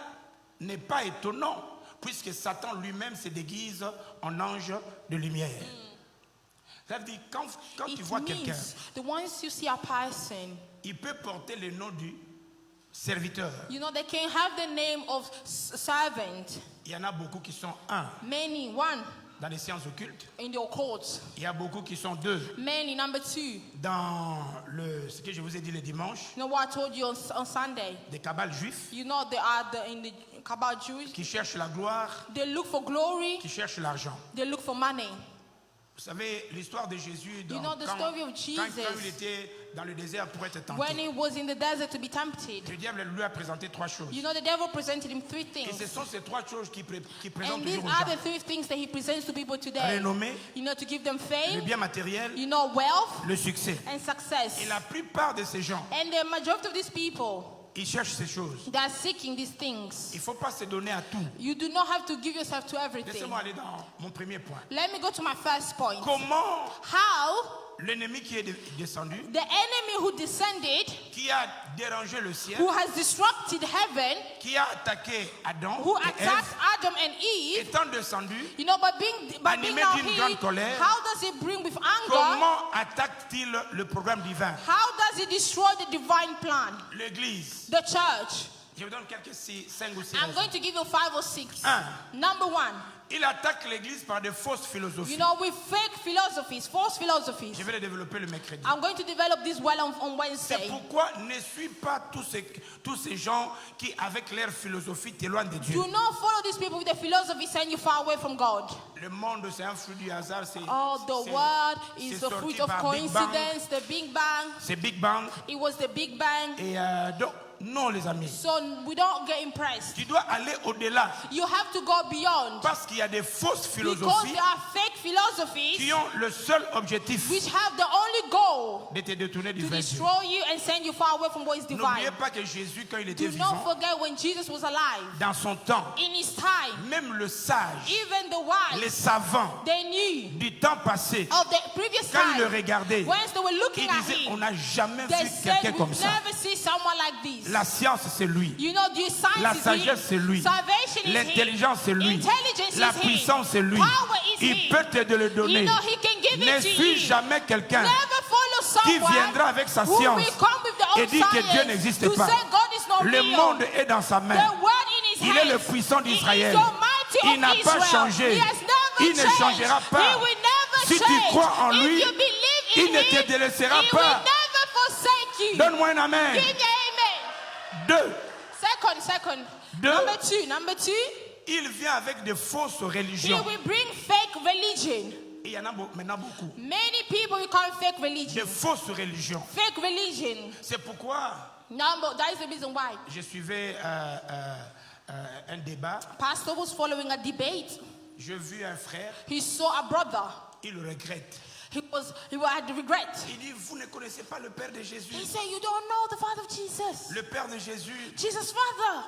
n'est pas étonnant, puisque Satan lui-même se déguise en ange de lumière. Ça veut dire, quand tu vois It quelqu'un, means the ones you see a person, il peut porter le nom du serviteur. you know, they can have the name of servant. Il y en a beaucoup qui sont un Many, one, dans les sciences occultes. in the occult. Il y a beaucoup qui sont deux Many, number 2. dans ce que je vous ai dit le dimanche, You know what I told you on Sunday? des cabales juifs You know, they are in the Kabbalah Jews. qui cherchent la gloire, They look for glory. qui cherchent l'argent. They look for money. Vous savez, l'histoire de Jésus, You know the quand story of Jesus. il était dans le désert pour être When tenté, he was in the desert to be tempted, le diable lui a présenté trois choses. you know, the devil presented him 3 Et things. ce sont ces trois choses qui présentent And these toujours aux are gens. the 3 things that he presents to people today. Renommée, You know, to give them le fame, bien matériel, you know, wealth, le succès. and success. Et la plupart de ces gens, And the majority of these people, Ils cherchent ces choses. They are seeking these things. Il ne faut pas se donner à tout. You do not have to give yourself to everything. Laissez-moi aller dans mon premier point. Let me go to my first point. Comment How l'ennemi qui est descendu, the enemy who descended, qui a dérangé le ciel, who has disrupted heaven, qui a attaqué Adam who et Ève, attacked Adam and Eve, étant descendu, you know, by being animé now d'une he, grande colère, how does he bring with anger? comment attaque-t-il le programme divin? How does he destroy the divine plan? L'Église. The church. Je vous donne quelques 5 ou 6 I'm raisons. going to give you 5 or 6. Un. Number 1, Il attaque l'Église par de fausses philosophies. you know, with fake philosophies, false philosophies. Je vais les développer le mercredi. I'm going to develop this well on C'est Wednesday. pourquoi ne suis pas tous ces gens qui, avec leur philosophie, t'éloignent de Dieu. Do not follow these people with the philosophy send you far away from God. Le monde, c'est un fruit du hasard. Oh, the world is c'est the sorti fruit of par Big Bang. coincidence, the Big Bang. C'est Big Bang. It was the Big Bang. Et donc, non, les amis. So we don't get impressed. Tu dois aller au-delà. You have to go beyond. Parce qu'il y a des fausses Because philosophies there are fake philosophies qui ont le seul objectif which have the only goal de te détourner du to vrai Dieu. destroy you and send you far away from what is N'oubliez divine. pas que Jésus, quand il était Do not vivant, forget when Jesus was alive, dans son temps, in his time, même le sage, even the les wise, savants they knew du temps passé, of the previous quand ils le time, regardaient, once they were looking ils at disaient, on him, n'a jamais they vu said, quelqu'un comme we've ça. never seen someone like this. La science, c'est lui. You know, the science La is sagesse, c'est him. lui. Salvation is him. L'intelligence, c'est lui. Intelligence La is him. puissance, c'est lui. Power is Il him. peut te le donner. You know, he can give Ne it to suis you. jamais quelqu'un Never follow qui someone viendra avec sa who science will come with the et old dire que Dieu science n'existe to pas. say God is not Le real. monde est dans sa main. The word in his Il est le hands. puissant He is d'Israël. the mighty Il of n'a pas Israel. changé. He has never Il ne changed. changera pas. He will never Si tu change. crois en If lui, you believe il in ne him, te délaissera he pas. will never forsake you. Donne-moi un amen. Give me amen. 2. Second. Deux. Number two. Il vient avec de fausses He religions. will bring fake religion. Et il y en a maintenant beaucoup. Many people will call fake De religion. fausses religions. Fake religion. C'est pourquoi That is the reason why. je suivais un débat. Pastor was following a debate. J'ai vu un frère, He saw a brother. il le regrette. He had regret. Il dit, vous ne connaissez pas le Père de Jésus. He said, you don't know the father of Jesus. Le Père de Jésus, Jesus' father.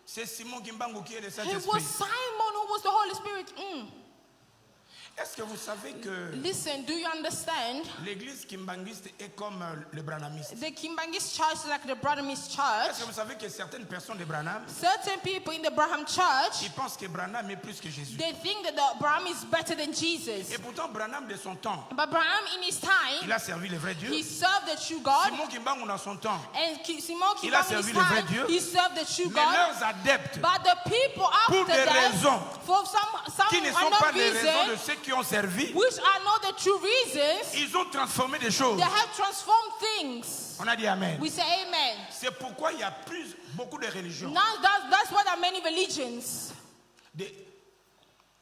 c'est Simon Kimbangu qui est le It Saint-Esprit. was Simon who was the Holy Spirit. Est-ce que vous savez que Listen, do you understand? l'église kimbanguiste est comme le branhamiste? The Kimbangist church is like the Branhamist Est-ce church. que vous savez que certaines personnes de Branham, Certain people in the Branham church, ils pensent que Branham est plus que Jésus. they think that the Branham is better than Jesus. Et pourtant, Branham de son temps, But Branham in his time, il a servi le vrai Dieu. he served the true God. Simon Kimbangu dans son temps, And Simon Il a Kimbang in his servi le vrai time, Dieu. he served the true mais God. leurs adeptes, But the people pour after des that, raisons for some qui ne sont unknown pas les raisons de reason, ceux qui ont servi, which are not the true reasons, ils ont transformé des choses. they have transformed things. On a dit Amen. We say amen. C'est pourquoi il y a beaucoup de religions. Now that's why there are many religions.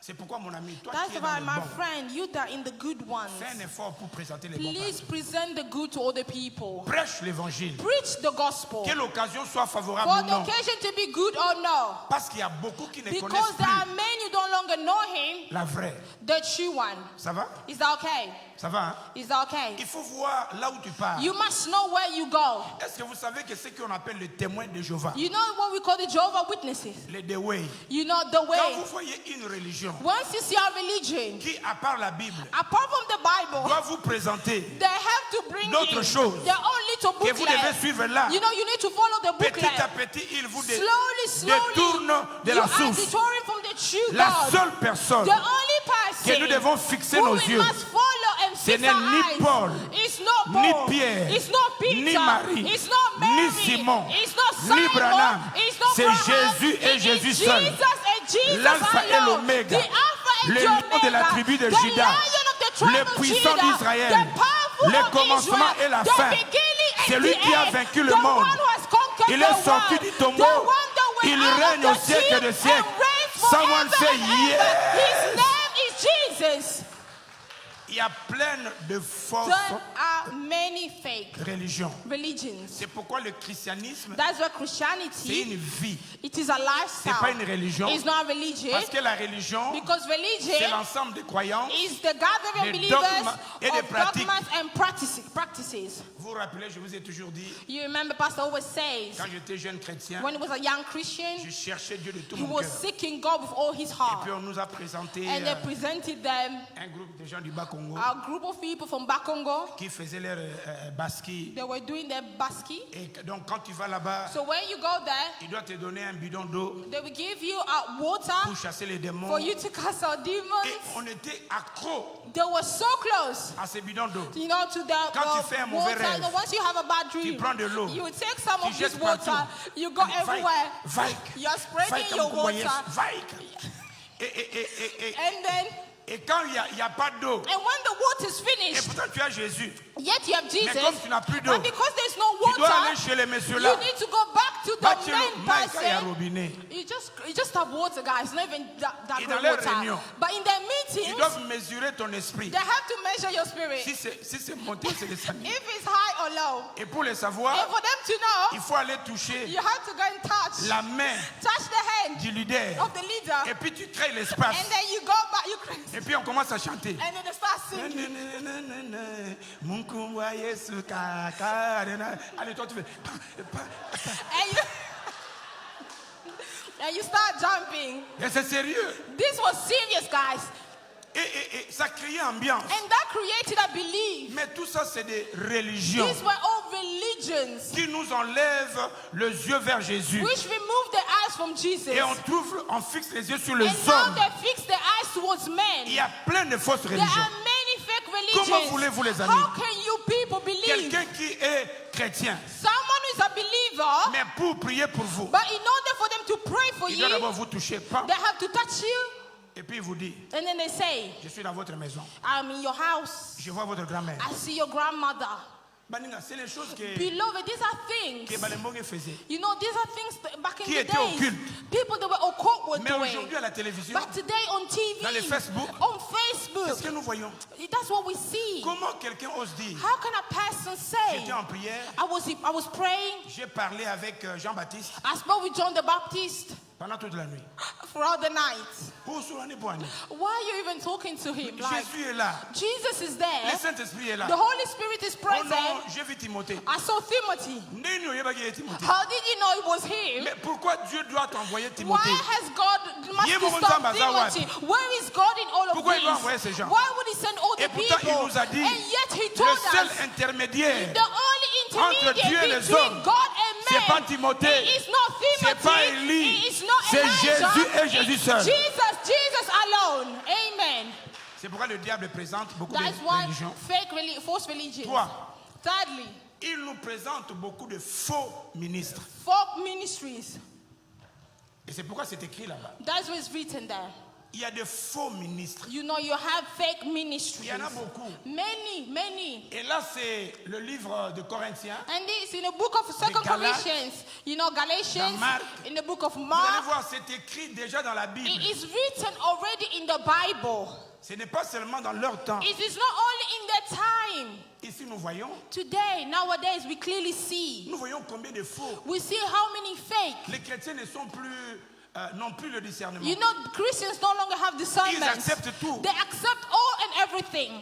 C'est pourquoi, mon ami, toi That's qui es why, dans my le bon, friend, you that are in the good ones, fais un effort pour présenter les bons please pasteurs. present the good to other people. Prêche l'évangile. Preach the gospel. Que l'occasion soit favorable For ou the non. occasion to be good or no. Parce qu'il y a beaucoup qui ne Because connaissent there are plus many who no longer know him, la vraie. the true one. Ça va? Is that okay? Ça va, hein? Is that okay? Il faut voir là où tu pars. You must know where you go. Est-ce que vous savez que ce qu'on appelle les témoins de Jéhovah, You know what we call the Jehovah Witnesses? les The Way, You know the quand way. vous voyez une religion Once you see a religion, qui, à part la Bible, apart from the Bible, doit vous présenter they have to bring in d'autres choses their own little que vous devez booklet. suivre là, You know, you need to follow the petit à booklet. petit, il vous Slowly, détourne de you la are source. detouring from the true La God. seule personne The only person que nous devons fixer who nos we yeux, must follow and ce fix n'est our ni eyes. Paul, It's not ni Paul. Pierre, It's not Peter. ni Marie, It's not Mary. ni Simon, It's not Simon. ni Branham. It's not C'est Branham. Jésus et It Jésus is seul. Jesus and Jesus L'alpha et alone. l'oméga. The Alpha and Le the lion de la Omega. tribu de The Juda. Lion of the tribe Le of puissant Judah. d'Israël. The powerful Le of commencement Israel. et la The fin. beginning and C'est lui the qui a end. vaincu le The monde. one who has conquered Il the est sorti world. du The tombeau. one that went Il out of règne the au siècle tomb des siècles. and reigns Someone forever say and ever. yes. His name is Jesus. Il y a plein de fausses there are many fake religions. religions. C'est pourquoi le christianisme, That's why c'est Christianity, une vie. it is a C'est pas une lifestyle. religion. It's not a religion. Parce que la religion, Because c'est religion l'ensemble des croyants. is the gathering of des believers dogmes et des of pratiques. dogmas and practices. Vous vous rappelez, je vous ai toujours dit, You remember Pastor always says, quand j'étais jeune chrétien, when he was a young Christian, je cherchais Dieu de tout he mon was cœur. seeking God with all his Et heart. puis on nous a présenté And they presented them un groupe de gens du Bas-Congo a group of people from Bakongo. qui faisaient leur baski. They were doing their basking. Et donc quand tu vas là-bas, So when you go there, il doit te donner un bidon d'eau they will give you water pour chasser les démons. for you to cast out Et demons. on était accro They were so close, à ces bidons d'eau. you know, to the Quand tu fais un mauvais water. rêve, And once you have a bad tu dream, prends de l'eau, you will take some tu of this jettes water, partout. you go everywhere. Vaik, You are spreading vaik, your water. vaik. Et And then, Et quand il n'y a pas d'eau, and when the water is et finished, pourtant tu as Jésus, yet you have Jesus, mais comme tu n'as plus d'eau, but because there's no tu dois aller water, chez les messieurs là. you need to go back to the Bâtir main le maïka et à person. robinet. You just have water, guys. Not even that Et great dans leurs water. réunions, But in their Ils meetings, doivent mesurer ton esprit. they have to measure your spirit. Si c'est monté ou c'est descendu. If it's high or low. Et pour le savoir, And for them to know, il faut aller toucher you have to go and touch la main the hand du leader. of the leader. Et puis tu crées l'espace. And then you go back, you create. Et puis on commence à chanter. And then they start singing. Allez, toi tu fais. And you start jumping. Et c'est sérieux. This was serious, guys. Et ça crée ambiance. And that created a belief. Mais tout ça, c'est des religions These were all religions qui nous enlèvent les yeux vers Jésus. which removed their eyes from Jesus. Et on fixe les yeux sur les And now hommes. they fix their eyes towards men. Il y a plein de fausses There religions. are many fake religions. Comment voulez-vous, les amis? How can you people believe? Quelqu'un qui est chrétien, Someone who is a believer, mais pour prier pour vous, but in order for them to pray for il you, doit d'abord vous toucher, pas, they have to touch you. et puis il vous dit, And then they say, je suis dans votre maison, I'm in your house. je vois votre grand-mère. I see your grandmother. Baninga, c'est les choses que Beloved, these are things. Balembonge faisait. You know, these are things that back in Qui the était days. occulte. People that were occult were Mais doing. aujourd'hui à la télévision, But today on TV, dans les Facebook, on c'est ce Facebook, que nous voyons. that's what we see. Comment quelqu'un ose dire, How can a person say, j'étais en prière, I was praying, j'ai parlé avec Jean-Baptiste I spoke with John the Baptist pendant toute la nuit. throughout the night. Pour sur l'année pour année. Why are you even talking to him? Like, Jésus est là. Jesus is Le there. Saint-Esprit est là. The Holy Spirit is Oh present. non, j'ai vu Timothée. I saw Timothy. Ndeni oyebaki ye Timothée. How did you know it was him? Mais pourquoi Dieu doit t'envoyer Why Timothée? has God must Yé he mon stop Nzamba Zawad. Timothy? Where is God in all of Pourquoi il doit envoyer this? ces gens? Why would he send all Et the pourtant, il people? nous a dit, And yet he le told seul us intermédiaire, the only entre Dieu et intermediate les hommes, between God and c'est man. pas Timothée, It is not c'est Timothy. pas Élie, It is not c'est Elijah. Jésus et Jésus It's seul. Jesus alone. Amen. C'est pourquoi le diable présente beaucoup That's de why religions. false religion. Toi, Thirdly, il nous présente beaucoup de faux ministres. folk ministries. Et c'est pourquoi c'est écrit là-bas. That's what's written there. Il y a de faux ministres. You know, you have fake Il ministries. y en a beaucoup. Many. Et là, c'est le livre de Corinthiens. And this in the book of Second Galates, Corinthians, you know, Galatians, dans Marc. in the book of Vous allez Mark, voir, c'est écrit déjà dans la Bible. it is written already in the Bible. Ce n'est pas seulement dans leur temps. It is not only in their time. Ici, nous voyons, Nowadays, we clearly see. nous voyons combien de faux. We see how many fake. Les chrétiens ne sont plus, n'ont plus le discernement. You know, Christians no longer have discernment. Ils acceptent tout. They accept all and everything.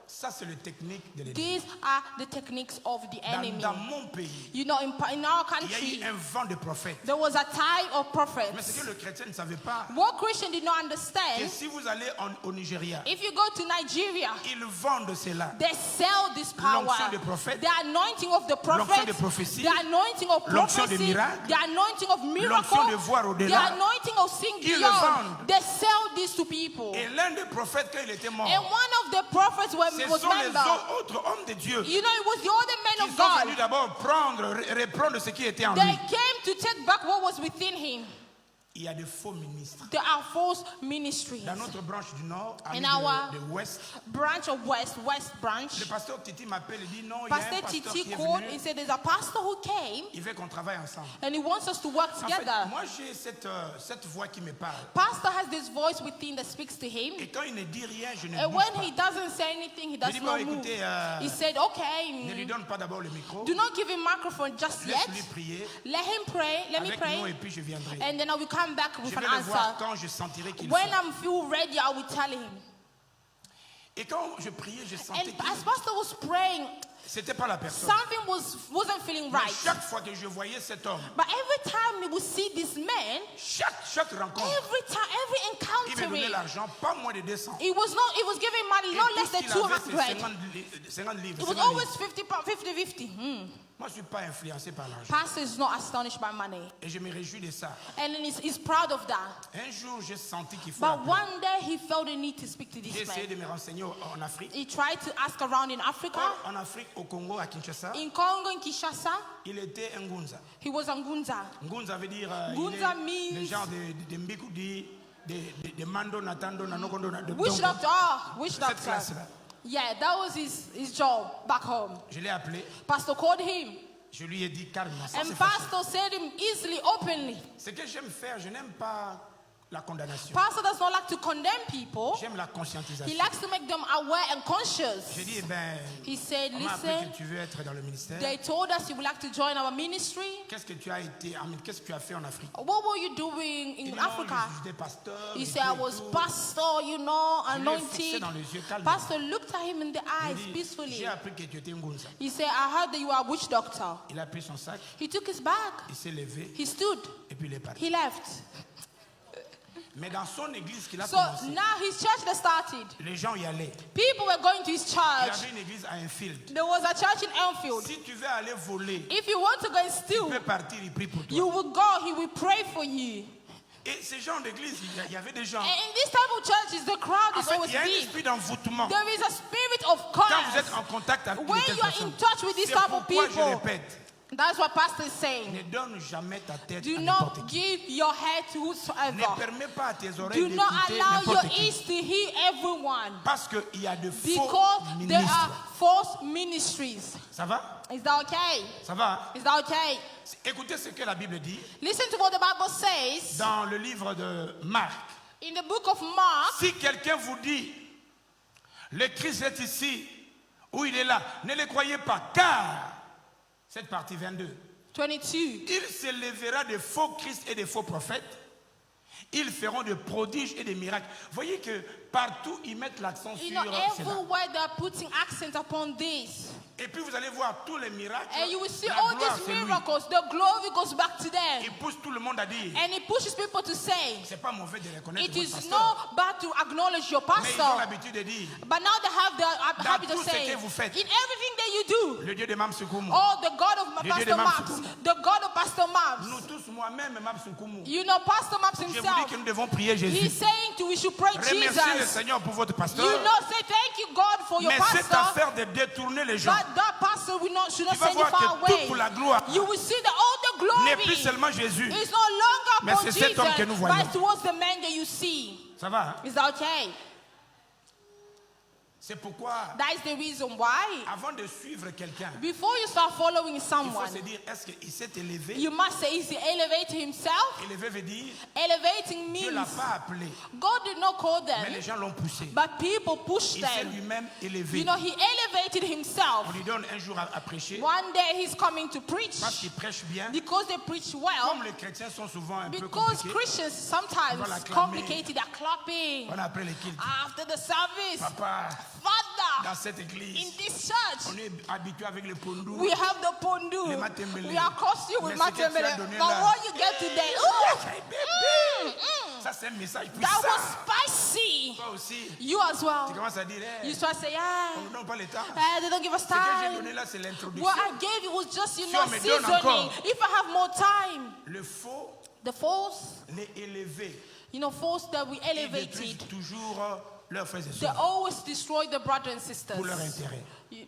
Ça, c'est le technique de l'ennemi. These are the techniques of the enemy. Dans mon pays, You know, in our il y a country, eu un vent de prophètes. there was a time of Mais ce prophets. que le chrétien ne savait pas, What Christian did not que understand, si vous allez au Nigeria, if you go to Nigeria, ils vendent cela. they sell this power. L'onction des prophètes, The anointing of the l'onction prophets, des prophéties, the anointing of l'onction des prophecy, miracles, the anointing of l'onction miracles, de voir the au-delà. anointing of seeing Ils le beyond. vendent. They sell this to people. Et l'un des prophètes, quand il était mort, And one of the prophets ce was sont les member. autres hommes de Dieu You know, it was the other qui men of sont venus God. d'abord reprendre ce qui était en They lui. came to take back what was within him. il y a de faux ministres. There are false ministries. Dans notre branche du Nord, In ami our de l'Ouest, branch of West branch, le pasteur Titi m'appelle et dit non, il y a un Pastor pasteur Titi qui est called venu, and said there's a pastor who came il veut qu'on travaille ensemble. and he wants us to work En fait, together. moi j'ai cette voix qui me parle. Pastor has this voice within that speaks to him. Et quand il ne dit rien, je ne And bouge when pas. he doesn't say anything, he does dis, not bon, move. écoutez, He said, Ne okay, lui donne pas d'abord le micro. do not give him microphone just yet. Laisse-lui prier Let him pray. Let me avec pray. nous et puis je viendrai. And then I will come back with Je an vais le voir answer. quand je sentirai qu'il When faut. I'm feel ready, I will tell him. Et quand je priais, je sentais And as que Pastor was praying, c'était pas la personne. something wasn't feeling Mais right. chaque fois que je voyais cet homme, But every time we would see this man, chaque rencontre, every il me encounter, donnait l'argent, pas moins de 200. it was giving money, Et no tout less ce than qu'il avait, c'est 200. 50 livres. It was 50 always livres. 50-50. Moi, je ne suis pas influencé par l'argent. Pastor is not astonished by money. Et je me réjouis de ça. And then he's proud of that. Un jour, j'ai senti qu'il faut But l'appeler. one day he felt the need to speak to J'ai this essayé man. de me renseigner en Afrique. He tried to ask around in Africa, En Afrique, au Congo, à Kinshasa, in Congo, in Kinshasa. il était un Ngunza. He was a Ngunza. Ngunza veut dire Ngunza il est means- le genre de Mbikoudi, de Mando, Natando, Nanokondo, de Witch Dongo. doctor? Witch Cette doctor? classe-là. Yeah, that was his job back home. Je l'ai appelé. Pastor called him. Je lui ai dit calmement. Ça, And c'est facile. Pastor said him easily, openly. Ce que j'aime faire, je n'aime pas la condamnation. Pastor does not like to condemn people. J'aime la He conscientisation. likes to make them aware and conscious. J'ai dit, eh ben, He said, on m'a appris listen, que tu veux être dans le ministère. they told us you would like to join our ministry. Qu'est-ce que tu as été, qu'est-ce que tu as fait en Afrique? What were you doing Il dit, in non, Africa? j'étais pasteur. He et said, tout I et was tout. pastor, you know, Je l'ai fixé anointed. dans les yeux calmement. Pastor looked at him in the J'ai eyes dit, peacefully. j'ai appris que tu étais un Ngunza. He said, I heard that you are a witch doctor. Il a pris son sac, He took his bag. il s'est levé He stood. et puis il est parti. He left. Mais dans son église qu'il a So commencé, now his church that started. les gens y allaient. People were going to his Il y church. avait une église à Enfield. There was a church in Enfield. Si tu veux aller voler, If you want to go and tu steal, peux partir, il prie pour you toi. will go. He will pray for you. Et ces gens d'église, il y avait des gens. And in this type of churches, the crowd En is fait, always il y a un big. esprit d'envoûtement. There is a spirit of Quand vous chaos. êtes en contact avec When telle you are personne, in touch with this c'est type of pourquoi je people, répète, that's what Pastor is saying. ne donne jamais ta tête Do à n'importe not qui. give your head to Ne whosoever. permets pas à tes oreilles Do not d'écouter allow your n'importe qui. ears to hear everyone. Parce qu'il y a de faux Because there ministres. are false ministries. Ça va? Is that okay? Ça va? Is that okay? Écoutez ce que la Bible dit Listen to what the Bible says dans le livre de Marc. in the book of Mark. Si quelqu'un vous dit, le Christ est ici, ou il est là, ne le croyez pas, car, cette partie 22, 22. il se lèvera de faux Christ et de faux prophètes. Ils feront des prodiges et des miracles. Voyez que partout, ils mettent l'accent You sur know, cela. everywhere they're putting accent upon this. Et puis vous allez voir tous les miracles. And you will see la all gloire, these c'est lui. miracles. The glory goes back to them. Il pousse tout le monde à dire, And it pushes people to say, c'est pas mauvais de reconnaître it votre is pasteur. not bad to acknowledge your Mais ils ont pastor. l'habitude de dire, But now they have the Dans habit tout of ce saying, que vous faites. in everything that you do, le Dieu de Mamsukumu. oh, the God of Le Dieu Pastor de Maps, Mamsukumu. the God of Pastor Maps. Nous tous, moi-même, Mamsukumu. You know, Pastor Maps Je vous dis himself, que nous devons prier Jésus. he's saying we should pray Remerciez le Jesus. Seigneur pour votre pasteur. You know, say thank you, God, for your Mais cette pastor. affaire de détourner les gens That pastor will not, should not Tu vas send you voir far que away. toute la gloire You will see that all the n'est glory plus seulement Jésus. is no longer Mais upon c'est Jesus, cet homme que nous voyons. but it's towards the man that you see. Ça va? Hein? Is that okay? C'est pourquoi, That is the reason why, avant de suivre quelqu'un, before you start following il faut someone, se dire, est-ce qu'il s'est élevé? you must say, is he elevating himself? Élevé veut dire, Elevating Dieu ne l'a means pas appelé, God did not call mais les them, gens l'ont poussé. but people pushed Il s'est them. lui-même élevé. You know, he elevated himself. On lui donne un jour à prêcher, One day he's coming to preach parce qu'il prêche bien. because they preach Comme well. les chrétiens sont souvent un peu Because compliqués, Christians sometimes Voilà, clamer. complicated, they're clapping on a appris les kilts. after the service. Papa, Father, dans cette in église, this church, on est habitué avec le pondou. we have the pondu. Le matembele. We are costume with Mais ce que tu as matembele. donné But là- what you get today, ooh, Hey, bébé! Ça, c'est un message that puissant. was spicy. Toi aussi, You as tu well. commences à dire, hey, You start saying, on ne yeah, donne pas le temps. they don't give us Ce que j'ai time. donné là, c'est l'introduction. What I gave you was just, you Si know, on me donne seasoning. encore. If I have more time, Le faux, the false, les élevés, you know, false that we ils détruisent elevated, toujours leurs frères et they sœurs always destroy the brothers and sisters. pour leur intérêt. You-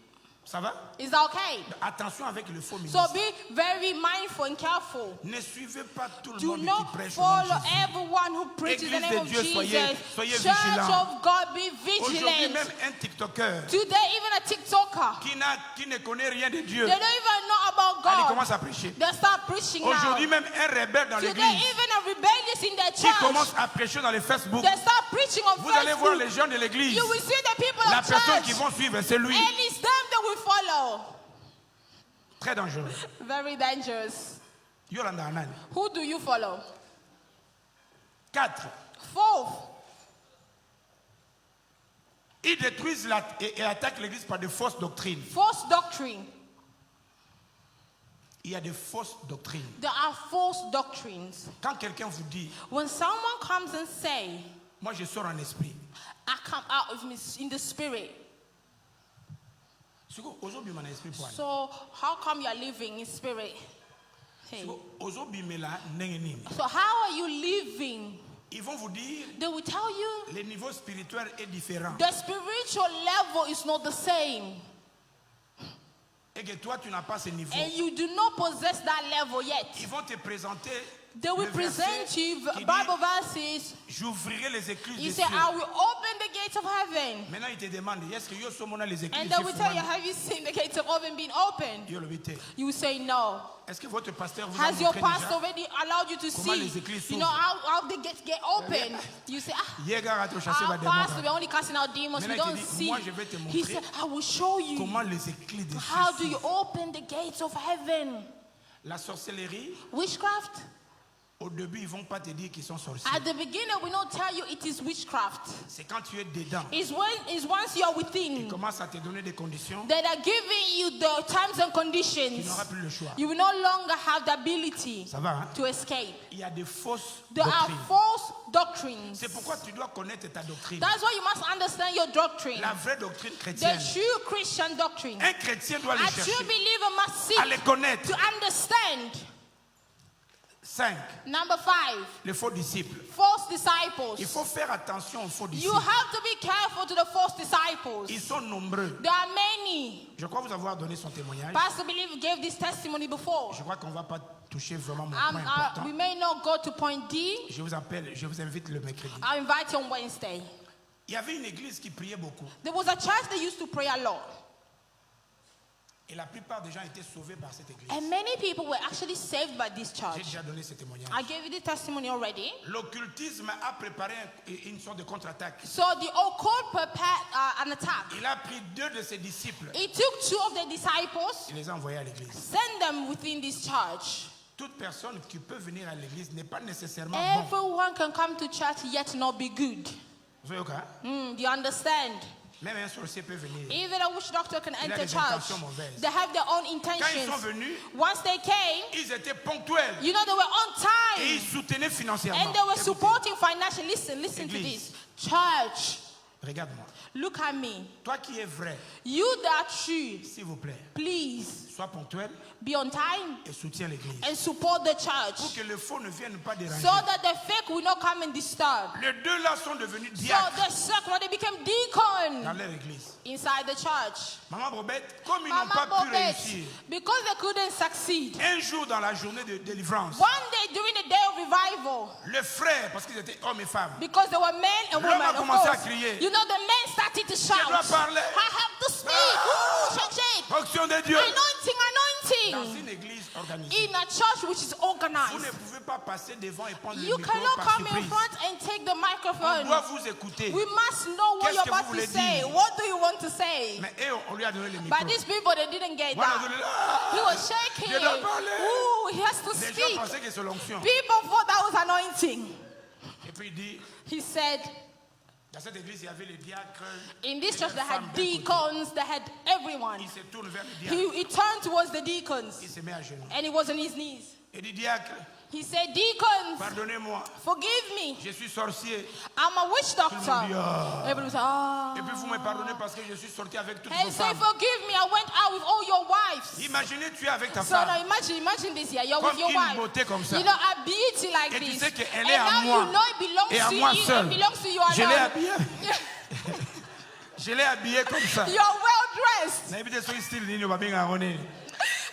Ça va? Is that okay? Attention avec le faux So ministre. be very mindful and careful. Ne suivez pas tout le Do monde not qui prêche au nom de follow Jésus. everyone who preaches the Église name de of Dieu, Jesus. soyez Church vigilants. of God, be Aujourd'hui, vigilant. même un TikToker Today, even a TikToker, qui ne connaît rien de Dieu, they don't even know about elle God. commence à prêcher. They start preaching now. Aujourd'hui, même un rebelle dans Today, l'église even a rebellious in their qui church, commence à prêcher dans les Facebook, they start preaching on vous allez voir Facebook. les gens de l'église. You will see the people La of personne church, qui vont suivre, c'est lui. and it's them that will follow. Très dangereux. Very dangerous. Yolanda Anani. Who do you follow? 4. Fourth, Ils détruisent et attaquent l'église par de fausses doctrines. false doctrine. Il y a des fausses doctrines. There are false doctrines. Quand quelqu'un vous dit, When someone comes and say, moi je sors en esprit. I come out of me in the spirit. Aujourd'hui, mon esprit pour aller. So how come you are living in spirit? Hey. Aujourd'hui, mais là, nengenini. So how are you living? Ils vont vous dire, They will tell you le niveau spirituel est différent. the spiritual level is not the same. Et que toi, tu n'as pas ce niveau. And you do not possess that level yet. Ils vont te présenter They will le verset present you qui Bible dit, verses. j'ouvrirai les écluses You des say, cieux. I will open the gates of heaven. Maintenant, ils te demandent, est-ce que yo sommes les écluses And they will tell you, have you seen the gates of heaven being opened? Yo le vite. You will say no. Est-ce que votre pasteur vous a Has your montré pastor déjà? already allowed you to Comment les see? églises You know s'ouvrent? how the gates get open? You say, Yega a te chassé our va démon. pastor, we're only casting out demons. We Maintenant, il don't te dit, see. moi, je vais te He montrer said, I will show you. Comment les écluses des How do cieux you s'ouvrent. open the gates of heaven? La sorcellerie, Witchcraft? au début, ils vont pas te dire qu'ils sont sorciers. At the beginning, we don't tell you it is witchcraft. C'est quand tu es dedans. It's once you are Ils within commencent à te donner des conditions. that are giving you the terms and Tu conditions. n'auras plus le choix. You will no longer have the ability Ça va, hein? to escape. Il y a des fausses There are doctrines. false doctrines. C'est pourquoi tu dois connaître ta doctrine. That's why you must understand your doctrine. La vraie doctrine The chrétienne. true Christian doctrine. Un chrétien doit les A true chercher, believer must à les seek connaître. to understand. 5. Number 5, Les faux disciples. false disciples. Il faut faire attention aux faux You disciples. have to be careful to the false disciples. Ils sont nombreux. There are many. Je crois vous avoir donné son témoignage. Pastor Believer gave this testimony before. Je crois qu'on ne va pas toucher vraiment mon point important. We may not go to point D. Je vous invite le mercredi. I'll invite you on Wednesday. Il y avait une église qui priait beaucoup. There was a church that used to pray a lot. Et la plupart des gens étaient sauvés par cette église. And many people were actually saved by this J'ai church. déjà donné ce témoignage. I gave you the testimony already. L'occultisme a préparé une sorte de contre-attaque. So the occult prepared an attack. Il a pris 2 de ses disciples. He took 2 of the disciples, Il les a envoyés à l'église. sent them within this church. Toute personne qui peut venir à l'église n'est pas nécessairement bon. Everyone can come to church yet not be good. Vous voyez, okay? Do you understand? Même un sorcier peut venir. Even a witch doctor can a enter des church. intentions mauvaises. They have their own Quand ils sont intentions. venus, Once they came, ils étaient ponctuels. you know, they were on Et time. ils soutenaient financièrement. And they were Écoutez, supporting financially. Listen to Église. this. Church, regarde-moi. look at me. Toi qui es vrai, You that are true, s'il vous plaît, please sois ponctuel be on time et soutiens l'église. and support the Pour church que le faux ne vienne pas déranger. so that the fake will not come and disturb. Les 2 là sont devenus So diacres the second, they became dans deacon leur église. inside the church. Maman Bobette, comme ils n'ont Mama pas pu Bobette, réussir, because they couldn't succeed. un jour dans la journée de délivrance, One day during the day of revival, les frères, parce qu'ils étaient hommes et femmes, because they were men and L'homme a women, of commencé à course, crier. you know, the men started to shout. dois parler. I have to speak. Ah! Ooh, shake. fonction de Dieu, Anointing, dans anointing. une église organisée. In a church which is Vous ne organized. pouvez pas passer devant et prendre You le micro cannot par come in surprise. front and take the On microphone. doit vous écouter. We must know what Qu'est-ce you're que about vous to voulez say. dire? What do you want to say? Mais eux, on lui a donné le micro. But these people, they didn't get Voilà, that. vous allez- He was shaking. Je dois parler. Ooh, he has to Les gens speak. pensaient que c'est l'onction. People thought that was anointing. Et puis il dit, He said, dans cette église, il y avait les diacres. in this et church les they femmes had d'un côté. deacons, they had everyone. Il se tourne vers le diacre. He turned towards the deacons Il se met à genoux. and he was on his knees. Il dit, diacre, He said, deacons, pardonnez-moi, forgive me. je suis sorcier. I'm a witch doctor. Tout le monde dit, ah. Everybody said, ah. Et puis vous me pardonnez parce que je suis sorti avec toutes And vos say, femmes. forgive me, I went out with all your wives. Imaginez, tu es avec ta So now femme. imagine this here. You're Comme with your une wife. beauté comme ça. You know, a beauty like Et tu this. sais qu'elle And est à now moi. you know it belongs Et à to moi you. seul. It belongs to you Je l'ai alone. habillé. Je l'ai habillé comme ça. You're well dressed. N'habitez sur style nini va bien arronner.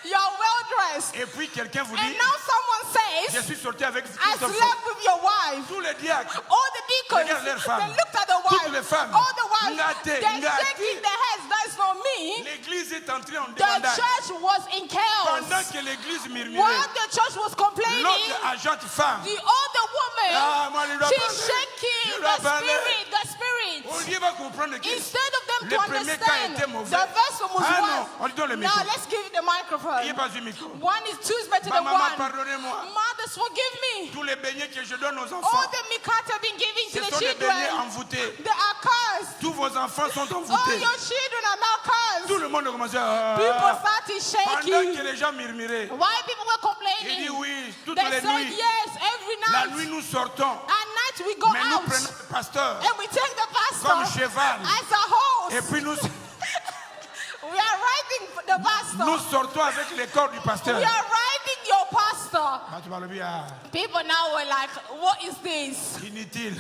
You're well dressed. Et puis quelqu'un vous And dit, now someone je says, suis sorti avec I Christophe. slept with your wife. Tous les diacres, All the deacons, Regarde leurs they femmes. looked at the Toutes wife. les femmes. All the wives, Ngate, they're ngate. shaking their heads. That's not me. l'église est entrée en The débandade. church was in Pendant chaos. que l'église murmurait, While the church was complaining, l'autre agente femme, the older woman, ah, moi, je dois she's parler. shaking Je dois the parler. spirit, the spirit. On lui va comprendre que Instead of them le to premier cas understand, était mauvais. the first one was Ah non, worse. on lui donne le Now micro. let's give the Il n'y a microphone. pas eu micro. One is two is better Ma than maman, one. pardonnez-moi. Mothers, forgive me. Tous les beignets que je donne aux All enfants, the mikat have been giving ce to the sont des beignets children, envoûtés. they are cursed. Tous vos enfants sont All envoûtés. your children are now Tout cursed. le monde a commencé à... People started Pendant que shaking. les gens murmuraient, Why people were il complaining? dit oui, toutes They les said nuits. yes, every La night. nuit, nous sortons. At night we go Mais nous out prenons le pasteur and we take the comme pastor cheval. as a horse. Et puis nous We are riding the pastor. sortons avec les corps du pasteur. We are riding your pastor. Ah, tu parles bien. People now were like, what is this? Inutile.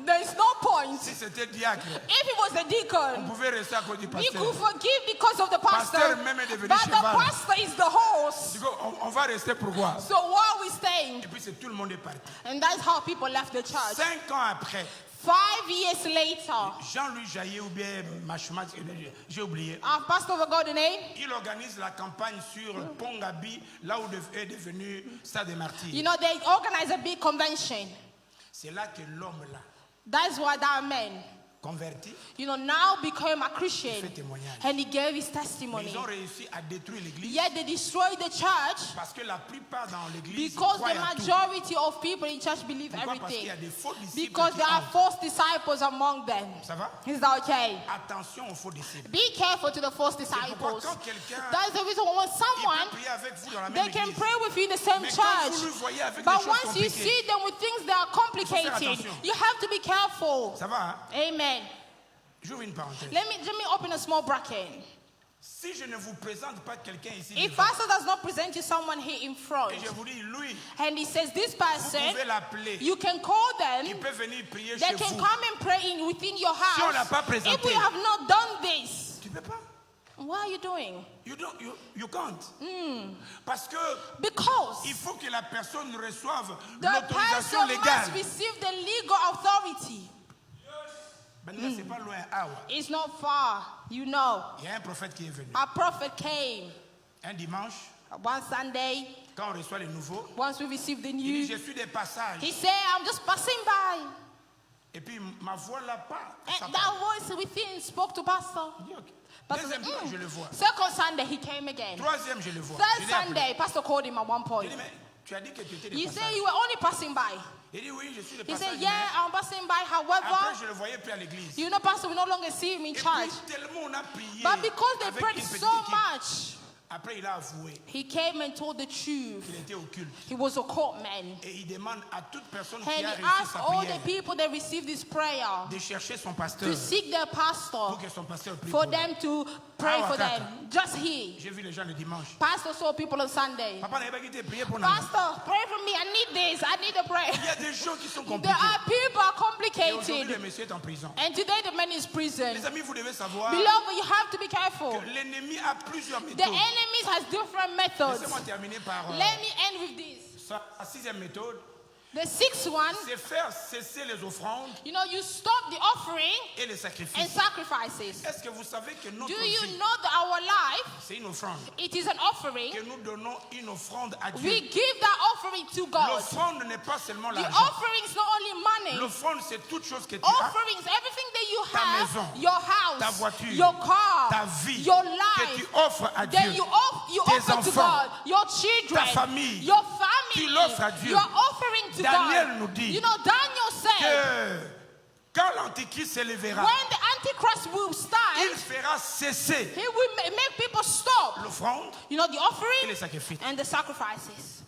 There is no point. Si c'était diacre, If it was a on deacon, pouvait rester à cause du we pasteur. could forgive because of the pastor. Pasteur même est devenu But the cheval. pastor is the horse. Du coup, on va rester pourquoi? So why are we staying? Et puis c'est tout le monde est parti. And that's how people left the church. 5 ans après, 5 years later, Jean-Louis Jaillet ou bien Machumat, j'ai oublié, our pastor forgot the name. il organise la campagne sur Pongabi, là où est devenu Stade des Martyrs. You know, they organized a big convention. C'est là que l'homme là, That's why that man, converti, you know, now became a fait Christian. témoignage. And he gave his Mais testimony. ils ont réussi à détruire l'église Yet they destroyed the church parce que la plupart dans l'église because croient the à tout. majority of people in church believe Pourquoi? Parce qu'il y everything. a des faux disciples Because qui there are entrent. false disciples among them. Ça va? Is that okay? Attention aux faux disciples. Be careful to the false C'est pourquoi disciples. quand quelqu'un That's the reason when il peut someone, prier avec vous dans la they même can église, pray with you in the same mais quand vous church. le voyez avec des But choses once you compliquées, see them with things that are complicated, attention. you have to be careful. ça va? Hein? Amen. J'ouvre une parenthèse. Let me open a small bracket. Si je ne vous présente pas quelqu'un ici, If devant, pastor does not present you someone here in front, et je vous dis, lui, and he says this vous person, pouvez l'appeler. you can call them. Il peut venir prier They chez can vous. come and pray within your Si on l'a house. pas présenté, If we have not done this, tu peux pas. what are you doing? You can't. Parce que Because il faut que la personne reçoive the l'autorisation person légale. must receive the legal authority. Maintenant, c'est pas loin. Ah ouais. It's not far, you know. Il y a un prophète qui est venu. Our prophet came Un dimanche, one Sunday. quand on reçoit les nouveaux, Once we received the il dit, news, je suis des passages. he said, I'm just passing by. Et puis ma voix là pas. ça And parle. that voice within spoke to pastor. Il dit, ok. Pastor Deuxième said, fois, je le vois. Second Sunday, he came again. Troisième, je le vois. Third Je l'ai appelé. Sunday, pastor called him at one Il point. dit, mais tu as dit que tu étais des You say passages. you were only passing by. Il dit, oui, je suis des He said, passages. yeah, mais I'm passing by. après, However, je le voyais plus à l'église. you know, pastor, we no longer see him in Et church. puis, tellement on a prié. But because they avec prayed une petite so équipe, much, après, il a avoué he came and told the truth. qu'il était occulte. He was a court man. Et il demande à toute personne And qui he a réussi asked sa all prière the people that received this prayer de chercher son pasteur to seek their pastor pour que son pasteur prie for pour lui. them to pray Ah, for Wakaka. them. Just he. J'ai vu les gens le dimanche. Pastor saw people on Sunday. Papa n'avait pas quitté prier pour nous. Pastor, pray for me. I need this. I need a prayer. Il y a des gens qui sont There compliqués. are people Et aujourd'hui, le complicated. monsieur est en prison. And today the man is prison. Les amis, vous devez savoir Beloved, you have to be careful. que l'ennemi a plusieurs The méthodes. enemies has different methods. Laissez-moi terminer par Let me end with this. la sixième méthode. The sixth one, C'est faire cesser les offrandes you know, you stop the offering et les and sacrifices. sacrifices. Est-ce que vous savez que notre Do vie, you know that our life, c'est une offrande? it is an offering? Que nous donnons une offrande à Dieu. We give that offering to God. L'offrande n'est pas seulement The l'argent. offering is not only money. L'offrande, c'est toute chose que tu as. Offerings, everything that you Ta have, maison, your house, ta voiture, your car, ta vie, your que tu life, offres à then Dieu. you Tes offer to enfants, God, your children, ta famille, your tu family, l'offres à Dieu. you're offering to Daniel God. nous dit You know, Daniel said, Que quand l'Antichrist s'élèvera, when the Antichrist will start, il fera cesser he will make people stop. l'offrande You know, the et offering les sacrifices. and the sacrifices.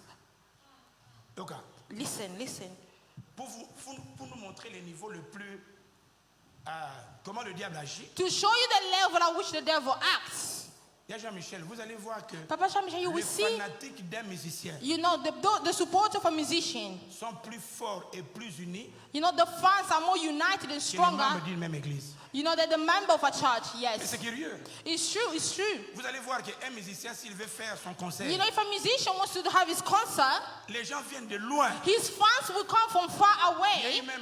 Donc, Listen. pour nous montrer le niveau le plus... comment le diable agit, To show you the level at which the devil acts, Il y a Jean-Michel, vous allez voir que Papa Jean-Michel, you les will see, fanatiques d'un musicien you know, the support of a musician. sont plus forts et plus unis You know, the fans are more united and que les stronger. membres d'une même église. You know, they're the member of a church, Et yes. c'est curieux. It's true, it's true. Vous allez voir qu'un musicien, s'il veut faire son concert, You know, if a musician wants to have his concert, les gens viennent de loin. his fans will come from far Il y a eu away. même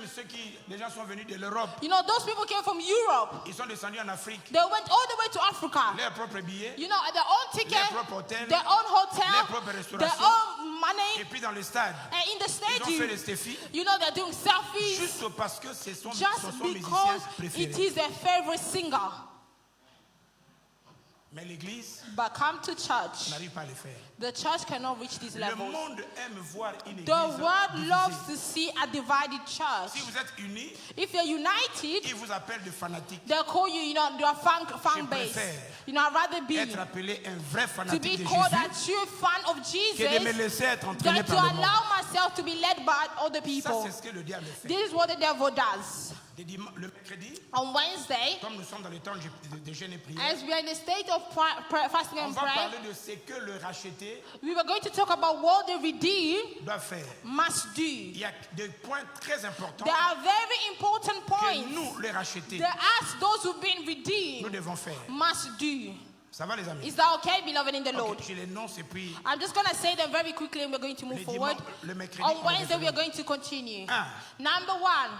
les gens sont venus de l'Europe. You know, those people came from Europe. Ils sont descendus en Afrique. They went all the way to Africa. Leurs propres billets. You know, their own ticket, Their proper hotel, their own hotel, their proper their restauration. own money. Et puis dans le stade, And in the ils ont fait stadium, des stefis you know, they're doing selfies juste parce que ce sont just son musicien because préféré. it is their favorite singer. Mais l'église But come to church, n'arrive pas à le faire. the church cannot reach these Le levels. monde aime voir une église The world divisée. loves to see a divided Si church. vous êtes unis, If you're united, ils vous appellent des fanatiques. they'll call you, you know, your fan base. préfère You know, I'd rather be Être appelé un vrai to fanatique be de called Jésus a true fan of que de me Jesus laisser être entraîné than to par le monde. allow myself to be led by other Ça, people. c'est ce que le diable fait. This is what the devil does. Le mercredi, On Wednesday, comme nous sommes dans le temps de jeûne et prière, as we are in the state of fasting on and va prayer, parler de ce que le racheté we were going to talk about what the redeemed doit faire. must do. Il y a des points très importants There are very important que points nous, les rachetés, that us, those who've been nous redeemed, devons faire. must do. Ça va les amis? Is that okay, beloved in the Ok, Lord? j'ai les noms et puis I'm just going to say them very quickly and we're going to move les forward. le mercredi, On on Wednesday, we are reviendra. going to continue. Un, Number one,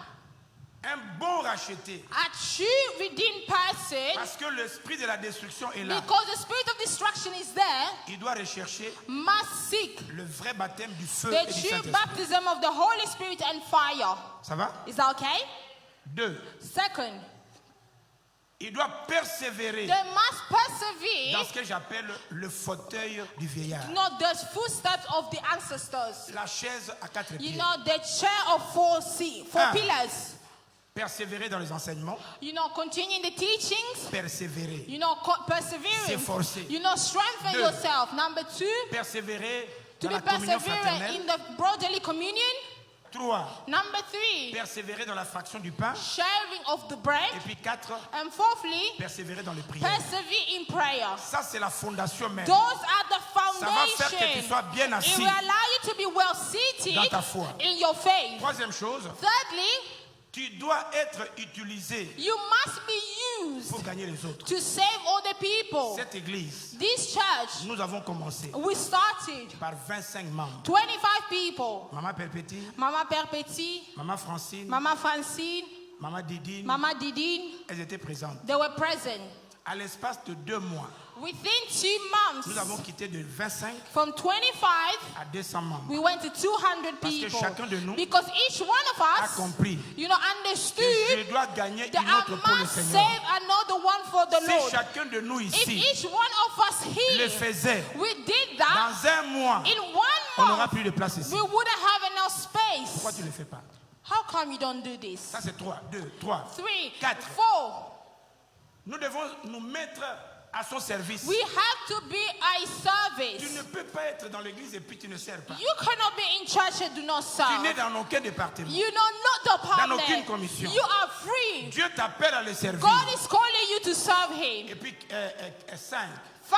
un bon racheté, a true redeemed person, parce que l'esprit de la destruction est là. because the spirit of destruction is there, Il doit rechercher must seek le vrai baptême du feu the et du true Saint-Esprit. baptism of the Holy Spirit and fire. Ça va? Is that okay? 2. Second, Il doit persévérer they must dans persevere, ce que j'appelle le fauteuil du vieillard. not the footsteps of the ancestors. La chaise à 4 You pieds. know, the chair of four Ah. pillars. Persévérer dans les enseignements. You know, continuing the teachings. Persévérer. You know, persevering. S'efforcer. You know, strengthen Deux. yourself. Number two, Persévérer to dans be la communion perseverant fraternelle. in the brotherly communion. 3. Number three, Persévérer dans la fraction du pain. sharing of the bread. Et puis 4. And fourthly, Persévérer dans les prières. persevere in prayer. Ça, c'est la fondation même. Those are the Ça va faire que tu foundation. sois bien It assis will allow you to be well seated dans ta foi. in your faith. Troisième chose, Thirdly, tu dois être utilisé you must be used pour gagner les autres. to save other people. Cette église, This church, nous avons commencé we started par 25 membres. 25 people. Maman Perpéti, Mama Perpeti, Maman Francine, Mama Francine, Maman Didine, Mama Didine, elles étaient présentes. they were present. À l'espace de 2 mois, Within 2 nous avons months, quitté de 25 from 25, à 200 membres. we went to 200 Parce que people. chacun de nous Because each one of A us, compris you know, que understood je dois gagner that une autre pour I le must Seigneur. save another one for the Si Lord. chacun de nous If ici each one of us le here, faisait, we did that, dans un mois, in on 1 n'aura month, plus de place ici. we wouldn't have enough Pourquoi space. tu ne le fais pas? How come you don't do this? Ça c'est 3, 2, 3. 3, Quatre. 4. Nous devons nous mettre à son service. We have to be a Tu service. ne peux pas être dans l'église et puis tu ne sers pas. You cannot be in church and do not Tu n'es serve. dans aucun département. You know not the Dans aucune department. commission. You are free. Dieu t'appelle à le servir. God is calling you to serve Him. Et puis 5, 5,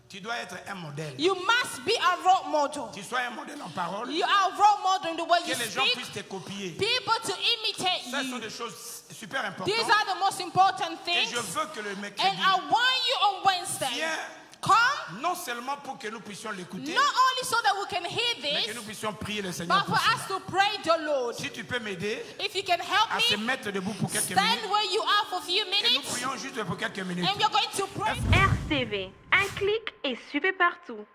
tu dois être un modèle. you must be a role model. Tu sois un modèle en parole, You are a role model in the way you que les gens speak. puissent te copier. People to imitate Ça sont you. des choses super These importantes. are the most important Et things. je veux que le And mercredi I want you on Wednesday. vienne Come, non seulement pour que nous puissions l'écouter, not only so that we can hear mais que this, nous puissions prier le Seigneur but pour for ça. us to pray the Lord. Si tu peux m'aider If you can help à se me, mettre debout pour quelques stand minutes, where you are for a few et nous minutes, prions juste pour quelques minutes. and we're going to pray. RCV, un clic et suivez partout.